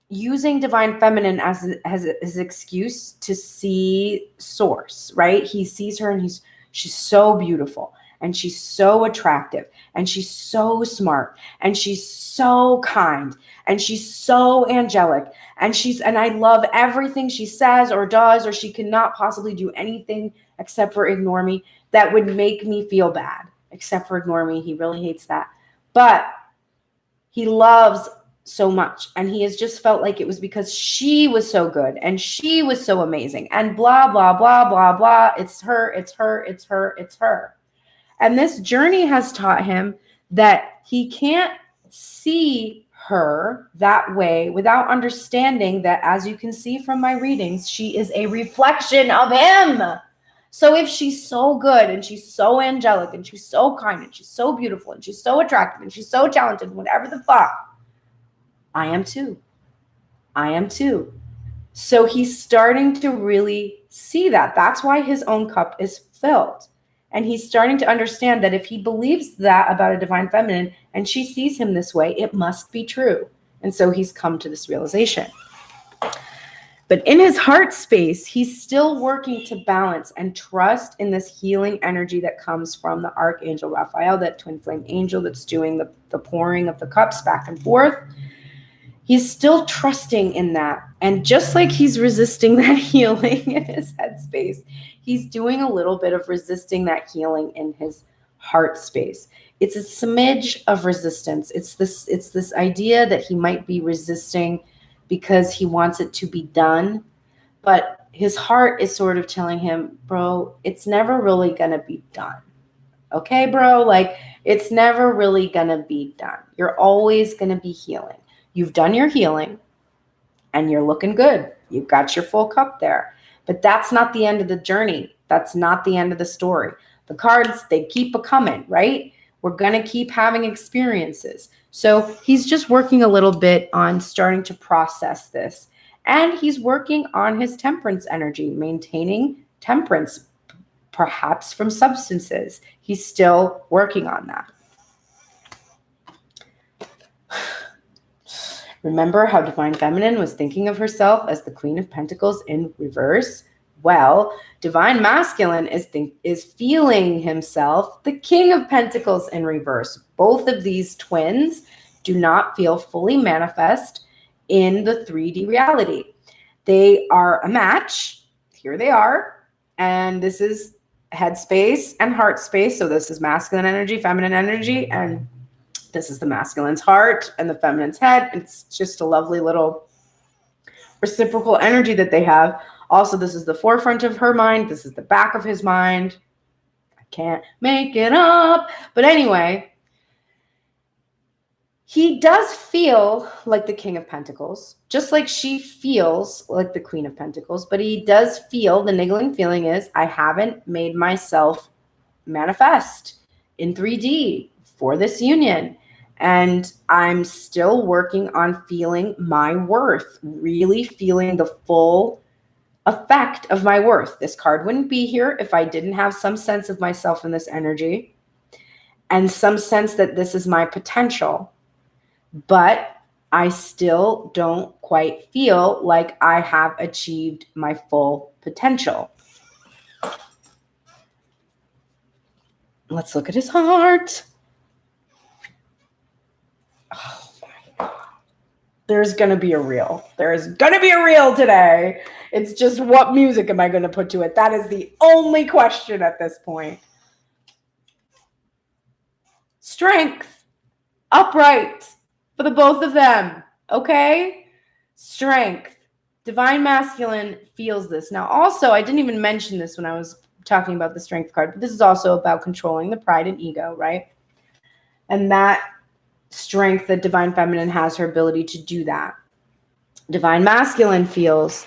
using divine feminine as his excuse to see source, right? He sees her and she's so beautiful. and she's so attractive, and she's so smart, and she's so kind, and she's so angelic, and I love everything she says or does, or she cannot possibly do anything except for ignore me that would make me feel bad, except for ignore me. He really hates that. But he loves so much, and he has just felt like it was because she was so good and she was so amazing and blah, blah, blah, blah, blah. It's her, it's her, it's her, it's her. And this journey has taught him that he can't see her that way without understanding that, as you can see from my readings, she is a reflection of him. So if she's so good and she's so angelic and she's so kind and she's so beautiful and she's so attractive and she's so talented, whatever the fuck, I am too. I am too. So he's starting to really see that. That's why his own cup is filled. And he's starting to understand that if he believes that about a divine feminine and she sees him this way, it must be true. And so he's come to this realization. But in his heart space, he's still working to balance and trust in this healing energy that comes from the Archangel Raphael, that twin flame angel that's doing the pouring of the cups back and forth. He's still trusting in that. And just like he's resisting that healing in his head space, he's doing a little bit of resisting that healing in his heart space. It's a smidge of resistance. It's this idea that he might be resisting because he wants it to be done. But his heart is sort of telling him, bro, it's never really going to be done. Okay, bro? Like, it's never really going to be done. You're always going to be healing. You've done your healing and you're looking good. You've got your full cup there. But that's not the end of the journey. That's not the end of the story. The cards, they keep a-coming, right? We're going to keep having experiences. So he's just working a little bit on starting to process this. And he's working on his temperance energy, maintaining temperance, perhaps from substances. He's still working on that. Remember how Divine Feminine was thinking of herself as the Queen of Pentacles in reverse? Well, Divine Masculine is feeling himself the King of Pentacles in reverse. Both of these twins do not feel fully manifest in the 3D reality. They are a match. Here they are. And this is head space and heart space. So this is masculine energy, feminine energy, and this is the masculine's heart and the feminine's head. It's just a lovely little reciprocal energy that they have. Also, this is the forefront of her mind. This is the back of his mind. I can't make it up. But anyway, he does feel like the King of Pentacles, just like she feels like the Queen of Pentacles. But he does feel, the niggling feeling is, I haven't made myself manifest in 3D for this union. And I'm still working on feeling my worth, really feeling the full effect of my worth. This card wouldn't be here if I didn't have some sense of myself in this energy and some sense that this is my potential. But I still don't quite feel like I have achieved my full potential. Let's look at his heart. Oh my God. There's going to be a reel. There's going to be a reel today. It's just, what music am I going to put to it? That is the only question at this point. Strength. Upright. For the both of them. Okay? Strength. Divine Masculine feels this. Now, also, I didn't even mention this when I was talking about the Strength card, but this is also about controlling the pride and ego, right? And that strength that Divine Feminine has, her ability to do that. Divine Masculine feels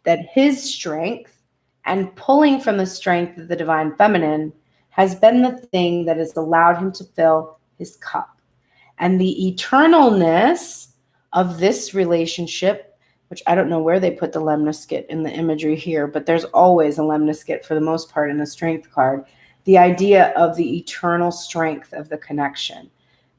that his strength and pulling from the strength of the Divine Feminine has been the thing that has allowed him to fill his cup. And the eternalness of this relationship, which I don't know where they put the lemniscate in the imagery here, but there's always a lemniscate for the most part in a Strength card. The idea of the eternal strength of the connection.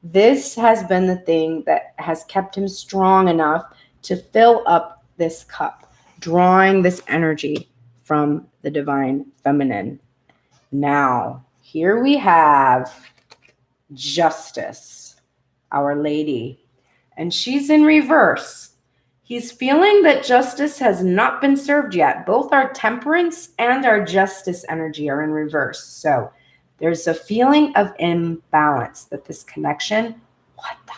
This has been the thing that has kept him strong enough to fill up this cup, drawing this energy from the Divine Feminine. Now here we have Justice, Our Lady, and she's in reverse. He's feeling that justice has not been served yet. Both our Temperance and our Justice energy are in reverse. So there's a feeling of imbalance, that this connection, what the?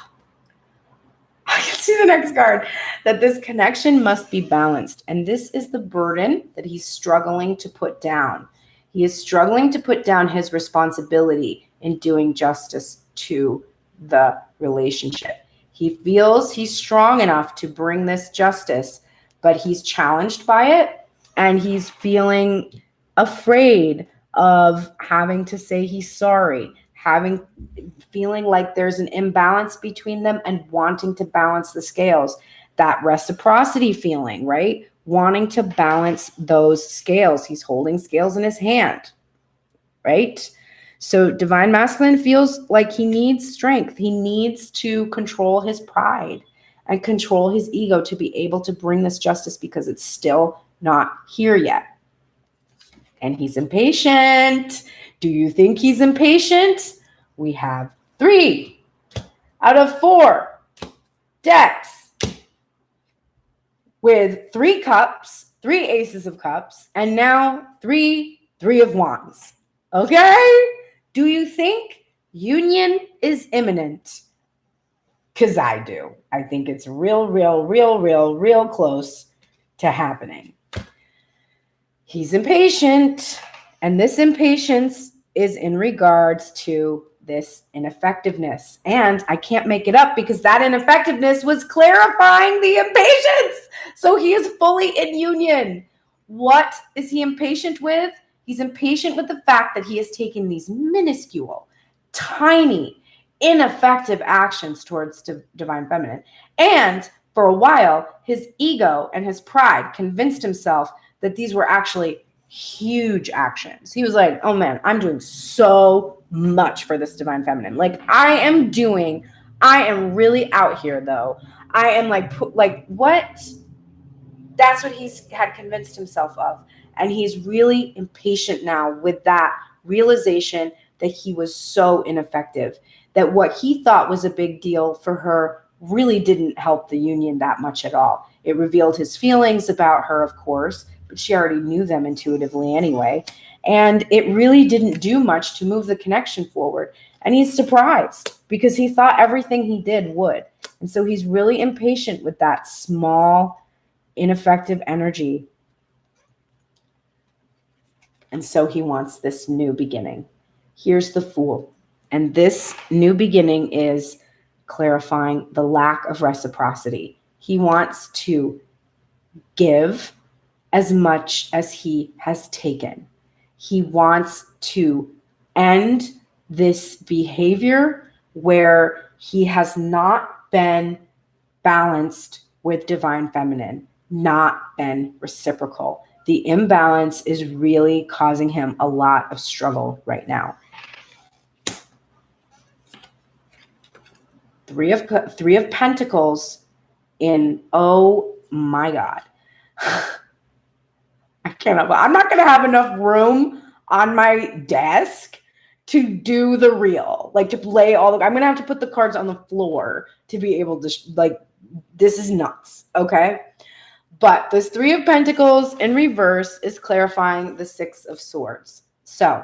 I can see the next card, that this connection must be balanced. And this is the burden that he's struggling to put down. He is struggling to put down his responsibility in doing justice to the relationship. He feels he's strong enough to bring this justice, but he's challenged by it, and he's feeling afraid of having to say he's sorry, feeling like there's an imbalance between them and wanting to balance the scales. That reciprocity feeling, right? Wanting to balance those scales. He's holding scales in his hand, right? So divine masculine feels like he needs strength. He needs to control his pride and control his ego to be able to bring this justice, because it's still not here yet. And he's impatient. Do you think he's impatient? We have 3 out of 4 decks with 3 cups, 3 aces of cups, and now 3 of wands. Okay? Do you think union is imminent? Because I do. I think it's real close to happening. He's impatient, and this impatience is in regards to this ineffectiveness. And I can't make it up, because that ineffectiveness was clarifying the impatience. So he is fully in union. What is he impatient with? He's impatient with the fact that he has taken these minuscule, tiny, ineffective actions towards divine feminine. And for a while, his ego and his pride convinced himself that these were actually huge actions. He was like, oh man, I'm doing so much for this divine feminine. Like I am really out here though. I am like what? That's what he's had convinced himself of. And he's really impatient now with that realization that he was so ineffective, that what he thought was a big deal for her really didn't help the union that much at all. It revealed his feelings about her, of course, but she already knew them intuitively anyway. And it really didn't do much to move the connection forward. And he's surprised, because he thought everything he did would. And so he's really impatient with that small, ineffective energy. And so he wants this new beginning. Here's the Fool. And this new beginning is clarifying the lack of reciprocity. He wants to give as much as he has taken. He wants to end this behavior where he has not been balanced with divine feminine, not been reciprocal. The imbalance is really causing him a lot of struggle right now. 3 of Pentacles in, oh my God. I cannot, I'm not going to have enough room on my desk to do the reel, like to play all the, I'm going to have to put the cards on the floor to be able to, this is nuts. Okay. But this 3 of Pentacles in reverse is clarifying the 6 of Swords. So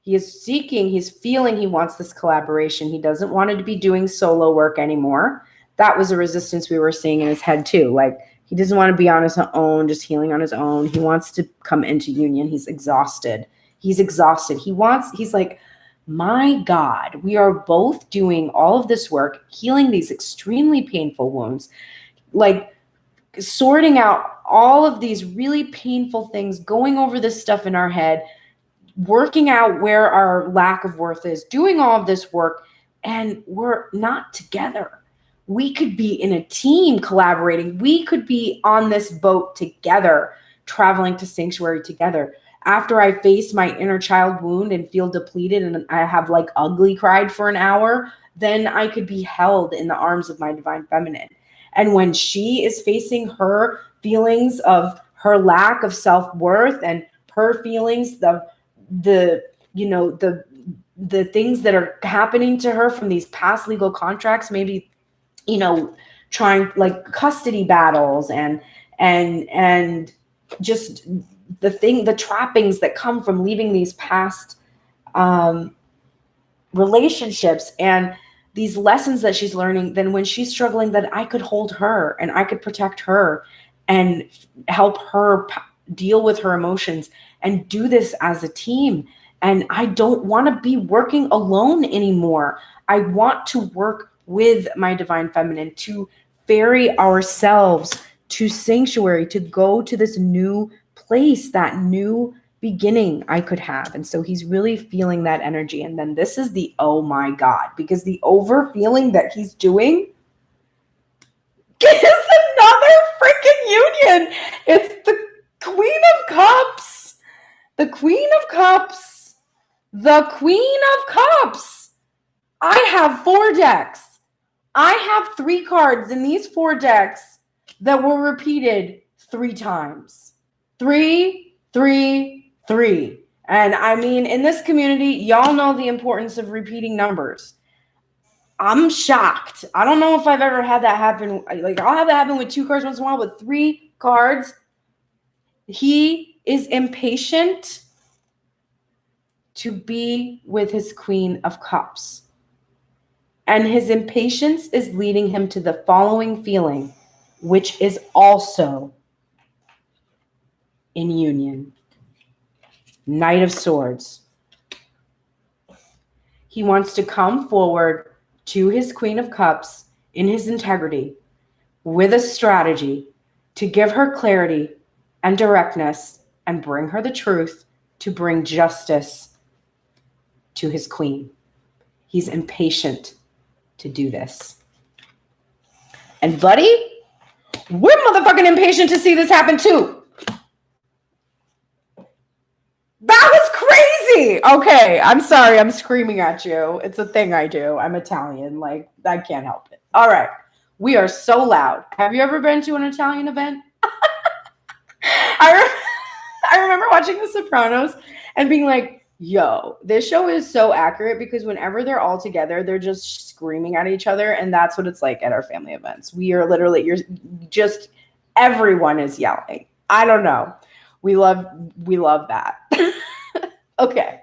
he is seeking, he's feeling he wants this collaboration. He doesn't want to be doing solo work anymore. That was a resistance we were seeing in his head too. Like he doesn't want to be on his own, just healing on his own. He wants to come into union. He's exhausted. He's exhausted. He's like, my God, we are both doing all of this work, healing these extremely painful wounds, like sorting out all of these really painful things, going over this stuff in our head, working out where our lack of worth is, doing all of this work, and we're not together. We could be in a team collaborating. We could be on this boat together, traveling to sanctuary together. After I face my inner child wound and feel depleted and I have like ugly cried for an hour, then I could be held in the arms of my divine feminine. And when she is facing her feelings of her lack of self-worth and her feelings of the the things that are happening to her from these past legal contracts, maybe, trying like custody battles and just the trappings that come from leaving these past relationships and these lessons that she's learning. Then when she's struggling, that I could hold her and I could protect her and help her deal with her emotions and do this as a team. And I don't want to be working alone anymore. I want to work with my divine feminine, to ferry ourselves to sanctuary, to go to this new place, that new beginning I could have. And so he's really feeling that energy. And then this is the, oh my God, because the over feeling that he's doing is another freaking union. It's the Queen of Cups. The Queen of Cups. The Queen of Cups. I have 4 decks. I have 3 cards in these 4 decks that were repeated 3 times. 3, 3, 3. And I mean, in this community, y'all know the importance of repeating numbers. I'm shocked. I don't know if I've ever had that happen. Like, I'll have that happen with 2 cards once in a while, but 3 cards. He is impatient to be with his Queen of Cups. And his impatience is leading him to the following feeling, which is also in union. Knight of Swords. He wants to come forward to his Queen of Cups in his integrity with a strategy to give her clarity and directness and bring her the truth, to bring justice to his queen. He's impatient to do this. And buddy, we're motherfucking impatient to see this happen too. That was crazy. Okay, I'm sorry. I'm screaming at you. It's a thing I do. I'm Italian. Like, I can't help it. All right. We are so loud. Have you ever been to an Italian event? I remember watching The Sopranos and being like, yo, this show is so accurate, because whenever they're all together, they're just screaming at each other. And that's what it's like at our family events. We are literally, everyone is yelling. I don't know. We love that. Okay.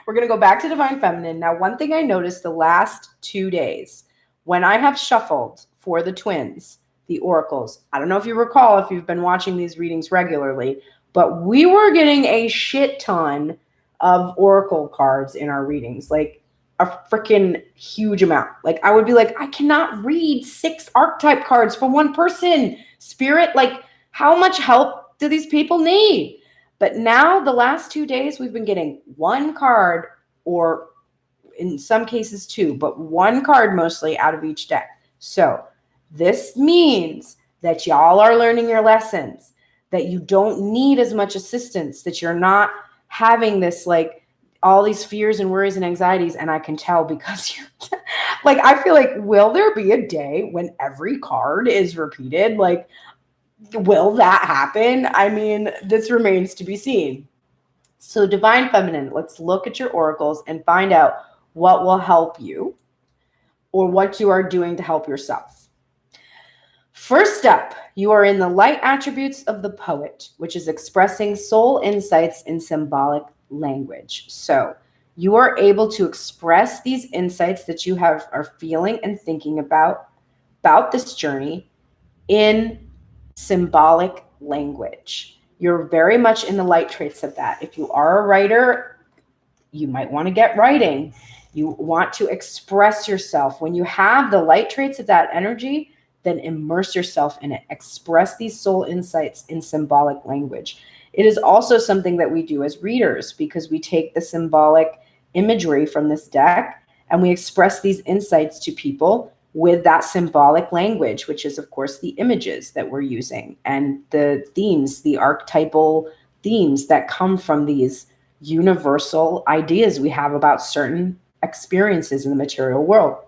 We're going to go back to Divine Feminine. Now, one thing I noticed the last 2 days when I have shuffled for the twins, the oracles, I don't know if you recall, if you've been watching these readings regularly, but we were getting a shit ton of oracle cards in our readings, like a freaking huge amount. Like, I would be like, I cannot read 6 archetype cards for one person. Spirit, like, how much help do these people need? But now the last 2 days, we've been getting 1 card, or in some cases 2, but 1 card mostly out of each deck. So this means that y'all are learning your lessons, that you don't need as much assistance, that you're not having this, like, all these fears and worries and anxieties. And I can tell, because like, I feel like, will there be a day when every card is repeated? Like, will that happen? I mean, this remains to be seen. So Divine Feminine, let's look at your oracles and find out what will help you, or what you are doing to help yourself. First up, you are in the light attributes of the poet, which is expressing soul insights in symbolic language. So you are able to express these insights that you are feeling and thinking about this journey in symbolic language. You're very much in the light traits of that. If you are a writer, you might want to get writing. You want to express yourself. When you have the light traits of that energy, then immerse yourself in it. Express these soul insights in symbolic language. It is also something that we do as readers, because we take the symbolic imagery from this deck and we express these insights to people with that symbolic language, which is, of course, the images that we're using and the themes, the archetypal themes that come from these universal ideas we have about certain experiences in the material world.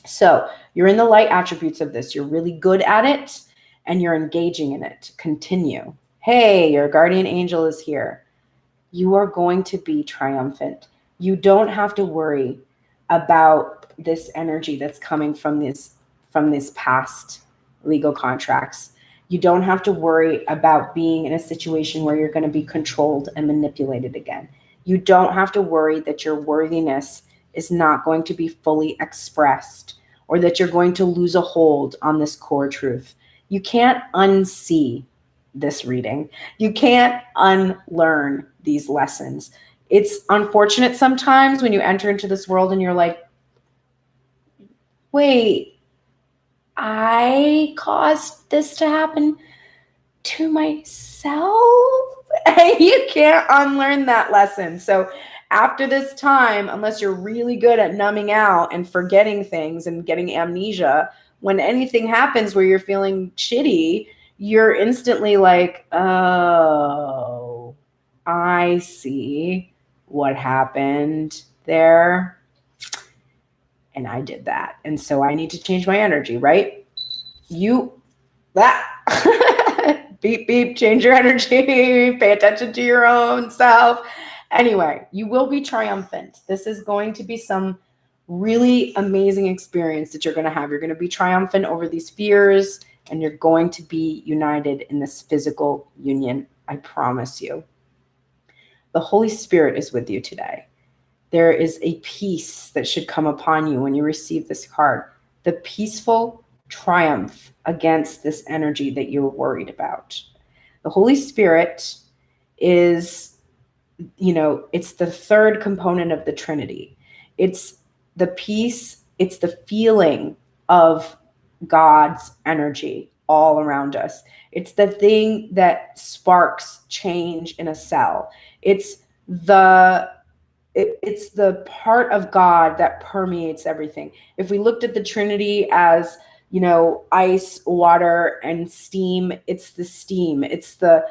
So you're in the light attributes of this. You're really good at it and you're engaging in it. Continue. Hey, your guardian angel is here. You are going to be triumphant. You don't have to worry about this energy that's coming from this past legal contracts. You don't have to worry about being in a situation where you're going to be controlled and manipulated again. You don't have to worry that your worthiness is not going to be fully expressed or that you're going to lose a hold on this core truth. You can't unsee this reading. You can't unlearn these lessons. It's unfortunate sometimes when you enter into this world and you're like, wait, I caused this to happen to myself? You can't unlearn that lesson. So after this time, unless you're really good at numbing out and forgetting things and getting amnesia, when anything happens where you're feeling shitty, you're instantly like, oh, I see what happened there. And I did that. And so I need to change my energy, right? Beep, beep, change your energy, pay attention to your own self. Anyway, you will be triumphant. This is going to be some really amazing experience that you're going to have. You're going to be triumphant over these fears, and you're going to be united in this physical union. I promise you. The Holy Spirit is with you today. There is a peace that should come upon you when you receive this card. The peaceful triumph against this energy that you're worried about. The Holy Spirit is, it's the third component of the Trinity. It's the peace, it's the feeling of God's energy all around us. It's the thing that sparks change in a cell. It's the part of God that permeates everything. If we looked at the Trinity as, ice, water, and steam, it's the steam. It's the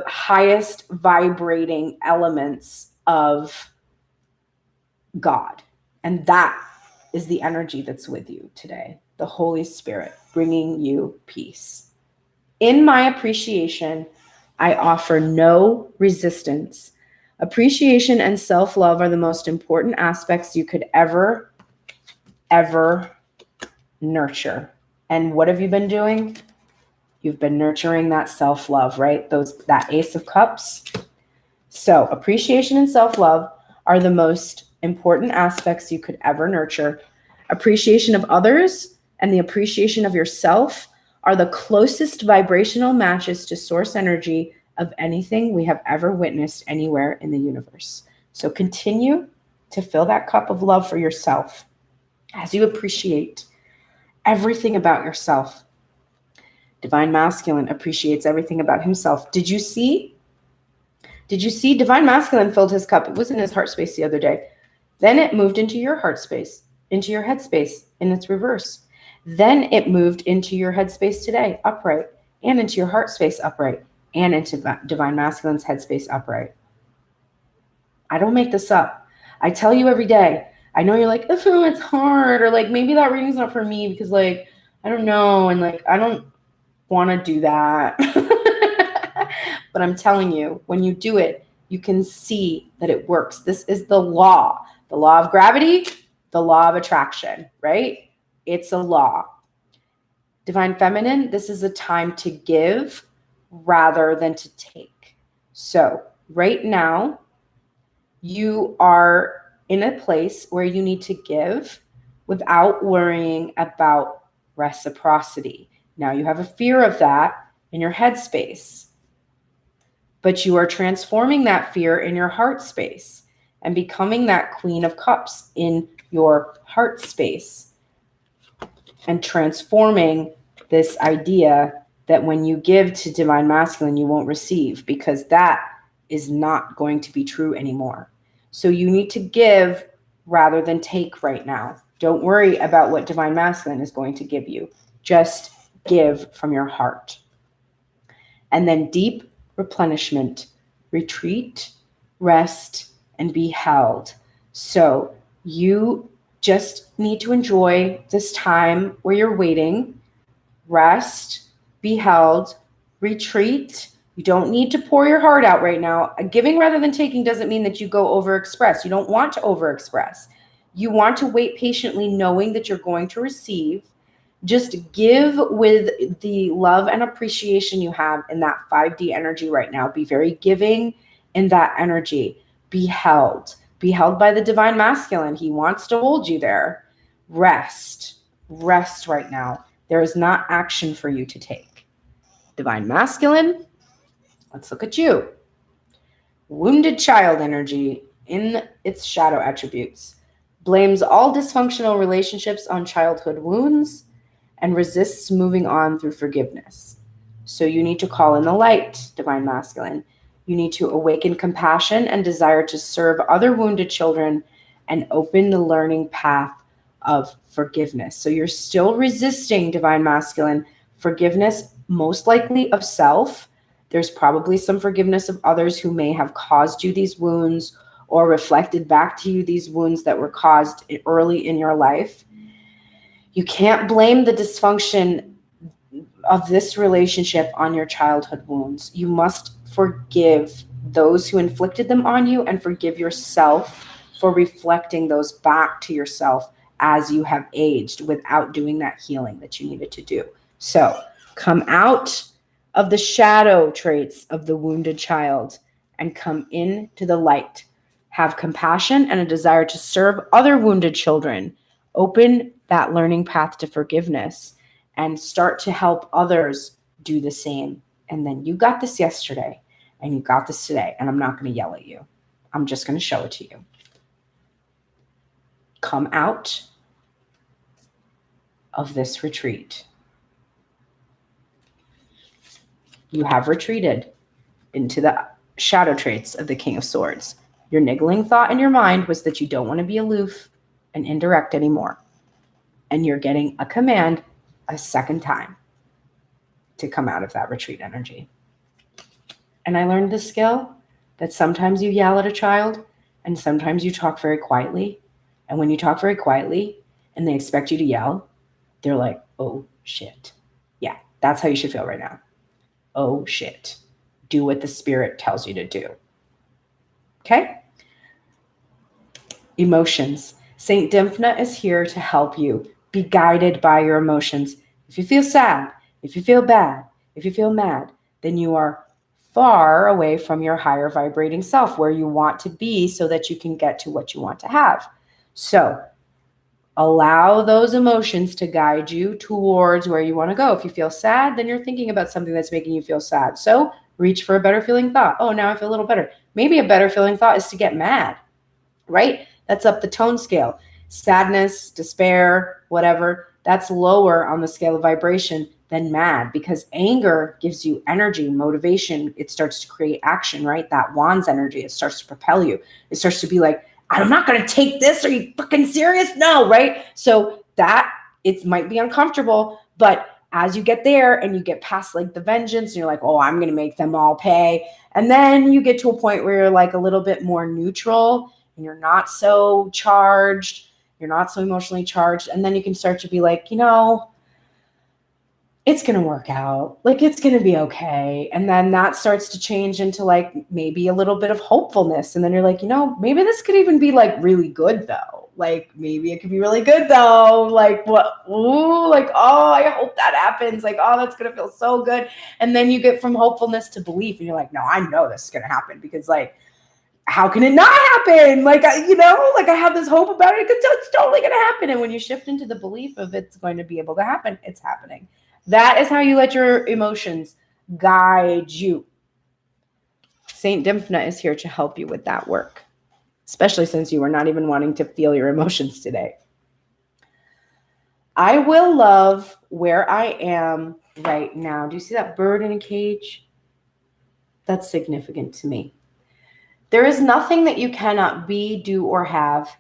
highest vibrating elements of God. And that is the energy that's with you today. The Holy Spirit bringing you peace. In my appreciation, I offer no resistance. Appreciation and self-love are the most important aspects you could ever nurture. And what have you been doing? You've been nurturing that self-love, right? That Ace of Cups. So appreciation and self-love are the most important aspects you could ever nurture. Appreciation of others and the appreciation of yourself are the closest vibrational matches to source energy of anything we have ever witnessed anywhere in the universe. So continue to fill that cup of love for yourself as you appreciate everything about yourself. Divine Masculine appreciates everything about himself. Did you see? Divine Masculine filled his cup. It was in his heart space the other day. Then it moved into your heart space, into your head space in its reverse. Then it moved into your head space today, upright, and into your heart space, upright, and into Divine Masculine's head space, upright. I don't make this up. I tell you every day. I know you're like, oh, it's hard, or like maybe that reading's not for me because like I don't know, and like I don't want to do that. But I'm telling you, when you do it, you can see that it works. This is the law of gravity, the law of attraction, right? It's a law. Divine Feminine, this is a time to give rather than to take. So right now, you are in a place where you need to give without worrying about reciprocity. Now you have a fear of that in your head space, but you are transforming that fear in your heart space and becoming that Queen of Cups in your heart space and transforming this idea that when you give to Divine Masculine, you won't receive, because that is not going to be true anymore. So you need to give rather than take right now. Don't worry about what Divine Masculine is going to give you. Just give from your heart. And then deep replenishment, retreat, rest, and be held. So you just need to enjoy this time where you're waiting, rest, be held, retreat, You don't need to pour your heart out right now. Giving rather than taking doesn't mean that you go overexpress. You don't want to overexpress. You want to wait patiently, knowing that you're going to receive. Just give with the love and appreciation you have in that 5D energy right now. Be very giving in that energy. Be held. Be held by the divine masculine. He wants to hold you there. Rest. Rest right now. There is not action for you to take. Divine masculine, let's look at you. Wounded child energy in its shadow attributes. Blames all dysfunctional relationships on childhood wounds and resists moving on through forgiveness. So you need to call in the light, divine masculine. You need to awaken compassion and desire to serve other wounded children and open the learning path of forgiveness. So you're still resisting, divine masculine, forgiveness, most likely of self. There's probably some forgiveness of others who may have caused you these wounds or reflected back to you these wounds that were caused early in your life. You can't blame the dysfunction of this relationship on your childhood wounds. You must forgive those who inflicted them on you and forgive yourself for reflecting those back to yourself as you have aged without doing that healing that you needed to do. So come out of the shadow traits of the wounded child and come into the light. Have compassion and a desire to serve other wounded children. Open that learning path to forgiveness and start to help others do the same. And then you got this yesterday and you got this today. And I'm not going to yell at you. I'm just going to show it to you. Come out of this retreat. You have retreated into the shadow traits of the King of Swords. Your niggling thought in your mind was that you don't want to be aloof and indirect anymore. And you're getting a command a second time to come out of that retreat energy. And I learned this skill that sometimes you yell at a child and sometimes you talk very quietly. And when you talk very quietly and they expect you to yell, they're like, oh shit. Yeah, that's how you should feel right now. Oh shit. Do what the spirit tells you to do. Okay? Emotions. Saint Dymphna is here to help you. Be guided by your emotions. If you feel sad, if you feel bad, if you feel mad, then you are far away from your higher vibrating self where you want to be so that you can get to what you want to have. So allow those emotions to guide you towards where you want to go. If you feel sad, then you're thinking about something that's making you feel sad. So reach for a better feeling thought. Oh, now I feel a little better. Maybe a better feeling thought is to get mad, right? That's up the tone scale. Sadness, despair, whatever, that's lower on the scale of vibration than mad, because anger gives you energy, motivation. It starts to create action, right? That wands energy, it starts to propel you. It starts to be like, I'm not going to take this. Are you fucking serious? No, right? So that it might be uncomfortable, but as you get there and you get past like the vengeance and you're like, oh, I'm going to make them all pay. And then you get to a point where you're like a little bit more neutral and you're not so charged. You're not so emotionally charged. And then you can start to be like, you know, it's going to work out. Like, it's going to be okay. And then that starts to change into like maybe a little bit of hopefulness. And then you're like, you know, maybe this could even be like really good though. Like maybe it could be really good though. Like what? Ooh, like, oh, I hope that happens. Like, oh, that's going to feel so good. And then you get from hopefulness to belief and you're like, no, I know this is going to happen because like, how can it not happen? Like, you know, like I have this hope about it. It's totally going to happen. And when you shift into the belief of it's going to be able to happen, it's happening. That is how you let your emotions guide you. Saint Dymphna is here to help you with that work, especially since you are not even wanting to feel your emotions today. I will love where I am right now. Do you see that bird in a cage? That's significant to me. There is nothing that you cannot be, do, or have,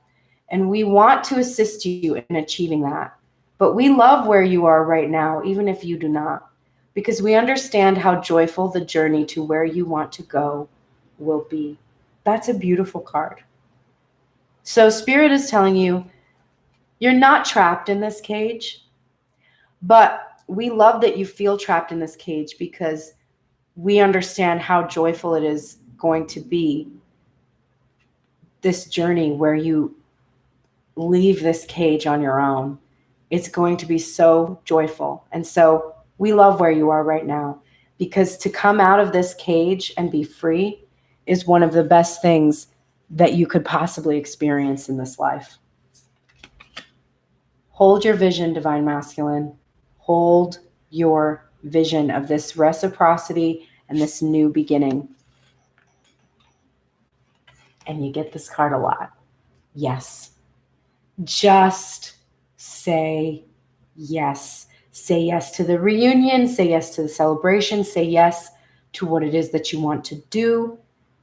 and we want to assist you in achieving that. But we love where you are right now, even if you do not, because we understand how joyful the journey to where you want to go will be. That's a beautiful card. So Spirit is telling you, you're not trapped in this cage, but we love that you feel trapped in this cage because we understand how joyful it is going to be, this journey where you leave this cage on your own. It's going to be so joyful. And so we love where you are right now, because to come out of this cage and be free is one of the best things that you could possibly experience in this life. Hold your vision, Divine Masculine. Hold your vision of this reciprocity and this new beginning. And you get this card a lot. Yes. Just say yes. Say yes to the reunion. Say yes to the celebration. Say yes to what it is that you want to do.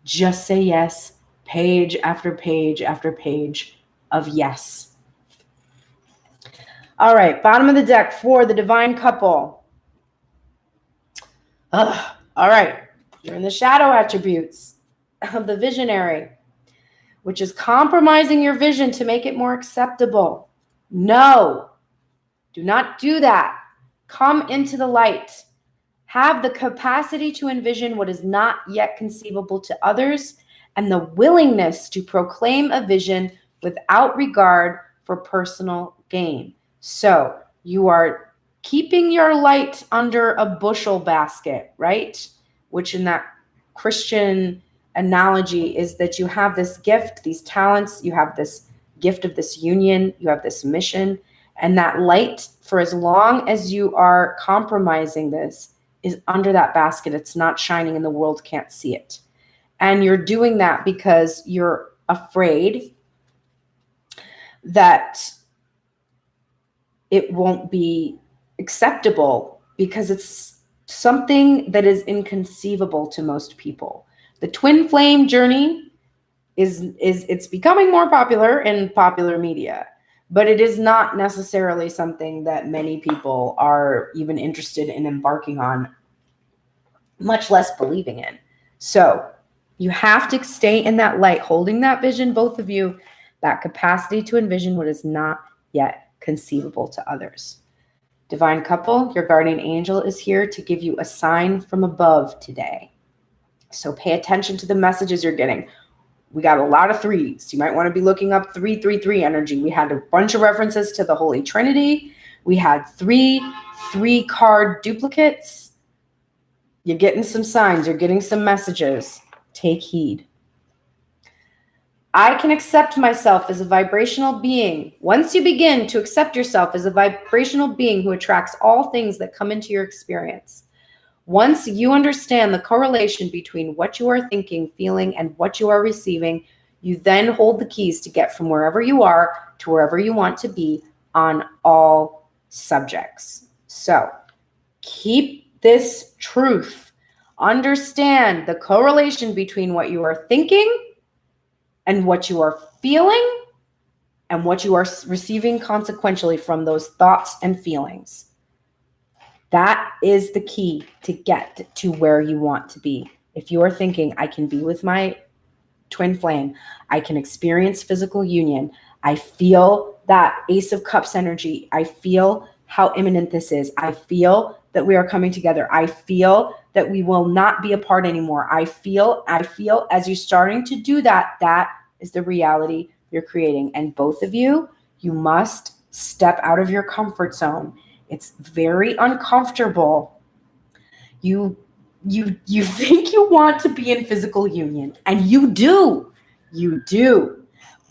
Just say yes, page after page after page of yes. All right, bottom of the deck for the divine couple. All right, you're in the shadow attributes of the visionary, which is compromising your vision to make it more acceptable. No, do not do that. Come into the light. Have the capacity to envision what is not yet conceivable to others, and the willingness to proclaim a vision without regard for personal gain. So you are keeping your light under a bushel basket, right? Which in that Christian analogy is that you have this gift, these talents, you have this gift of this union, you have this mission, and that light, for as long as you are compromising this, is under that basket. It's not shining and the world can't see it. And you're doing that because you're afraid that it won't be acceptable, because it's something that is inconceivable to most people. The twin flame journey it's becoming more popular in popular media, but it is not necessarily something that many people are even interested in embarking on, much less believing in. So you have to stay in that light, holding that vision, both of you, that capacity to envision what is not yet conceivable to others. Divine couple, your guardian angel is here to give you a sign from above today. So pay attention to the messages you're getting. We got a lot of threes. You might want to be looking up 333 energy. We had a bunch of references to the Holy Trinity. We had three card duplicates. You're getting some signs. You're getting some messages. Take heed. I can accept myself as a vibrational being. Once you begin to accept yourself as a vibrational being who attracts all things that come into your experience, once you understand the correlation between what you are thinking, feeling, and what you are receiving, you then hold the keys to get from wherever you are to wherever you want to be on all subjects. So keep this truth. Understand the correlation between what you are thinking and what you are feeling and what you are receiving consequentially from those thoughts and feelings. That is the key to get to where you want to be. If you are thinking, I can be with my twin flame, I can experience physical union, I feel that Ace of Cups energy, I feel how imminent this is, I feel that we are coming together, I feel that we will not be apart anymore, I feel as you're starting to do that, that is the reality you're creating. And both of you, you must step out of your comfort zone. It's very uncomfortable. You think you want to be in physical union, and you do,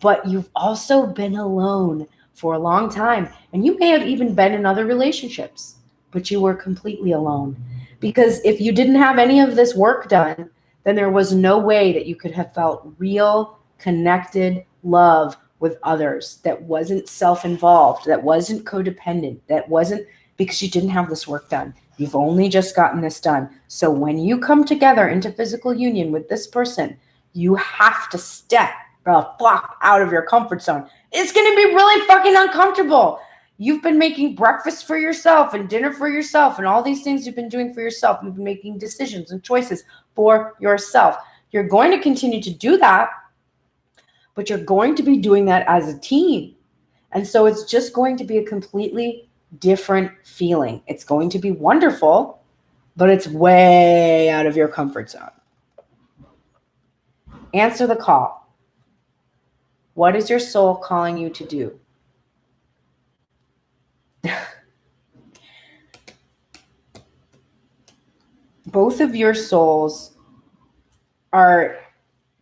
but you've also been alone for a long time, and you may have even been in other relationships, but you were completely alone. Because if you didn't have any of this work done, then there was no way that you could have felt real, connected love with others that wasn't self-involved, that wasn't codependent, that wasn't, because you didn't have this work done. You've only just gotten this done. So when you come together into physical union with this person, you have to step the fuck out of your comfort zone. It's going to be really fucking uncomfortable. You've been making breakfast for yourself and dinner for yourself and all these things you've been doing for yourself. You've been making decisions and choices for yourself. You're going to continue to do that, but you're going to be doing that as a team. And so it's just going to be a completely different feeling. It's going to be wonderful. but it's way out of your comfort zone. Answer the call. What is your soul calling you to do? Both of your souls are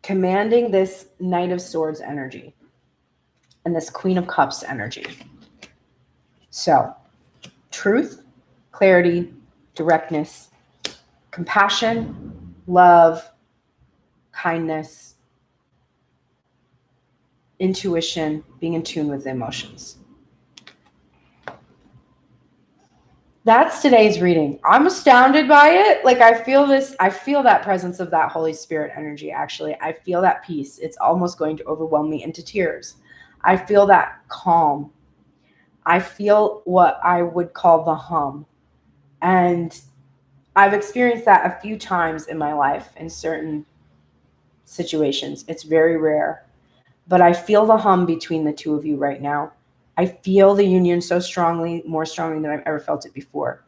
commanding this Knight of Swords energy and this Queen of Cups energy. So, truth, clarity, directness, compassion, love, kindness, intuition, being in tune with the emotions. That's today's reading. I'm astounded by it. Like I feel that presence of that Holy Spirit energy, actually. I feel that peace. It's almost going to overwhelm me into tears. I feel that calm. I feel what I would call the hum. And I've experienced that a few times in my life in certain situations. It's very rare. But I feel the hum between the two of you right now. I feel the union so strongly, more strongly than I've ever felt it before.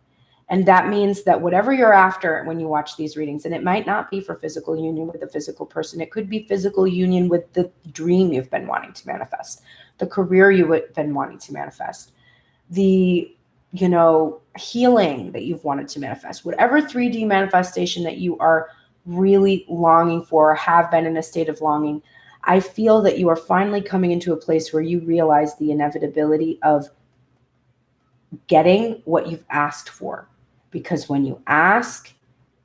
And that means that whatever you're after when you watch these readings, and it might not be for physical union with a physical person, it could be physical union with the dream you've been wanting to manifest, the career you've been wanting to manifest, the, healing that you've wanted to manifest, whatever 3D manifestation that you are really longing for or have been in a state of longing. I feel that you are finally coming into a place where you realize the inevitability of getting what you've asked for. Because when you ask,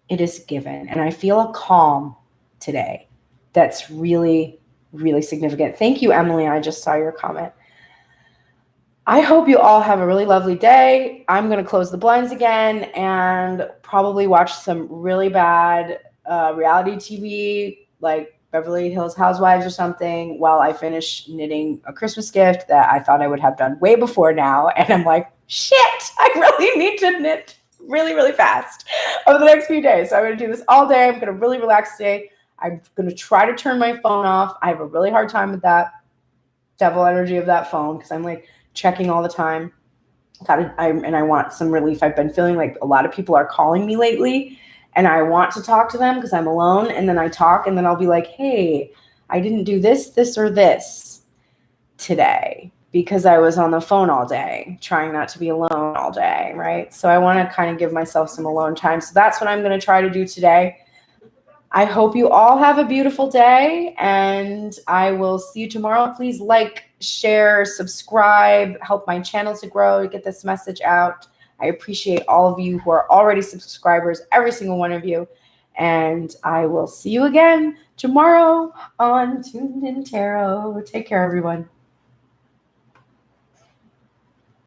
it is given. And I feel a calm today that's really, really significant. Thank you, Emily. I just saw your comment. I hope you all have a really lovely day. I'm going to close the blinds again and probably watch some really bad reality TV, like Beverly Hills Housewives or something, while I finish knitting a Christmas gift that I thought I would have done way before now. And I'm like, shit, I really need to knit really, really fast over the next few days. So I'm going to do this all day. I'm going to really relax today. I'm going to try to turn my phone off. I have a really hard time with that devil energy of that phone because I'm like checking all the time. And I want some relief. I've been feeling like a lot of people are calling me lately. And I want to talk to them because I'm alone. And then I talk and then I'll be like, hey, I didn't do this, this, or this today because I was on the phone all day, trying not to be alone all day, right? So I want to kind of give myself some alone time. So that's what I'm going to try to do today. I hope you all have a beautiful day and I will see you tomorrow. Please like, share, subscribe, help my channel to grow, get this message out. I appreciate all of you who are already subscribers, every single one of you. And I will see you again tomorrow on Tuned In Tarot. Take care, everyone.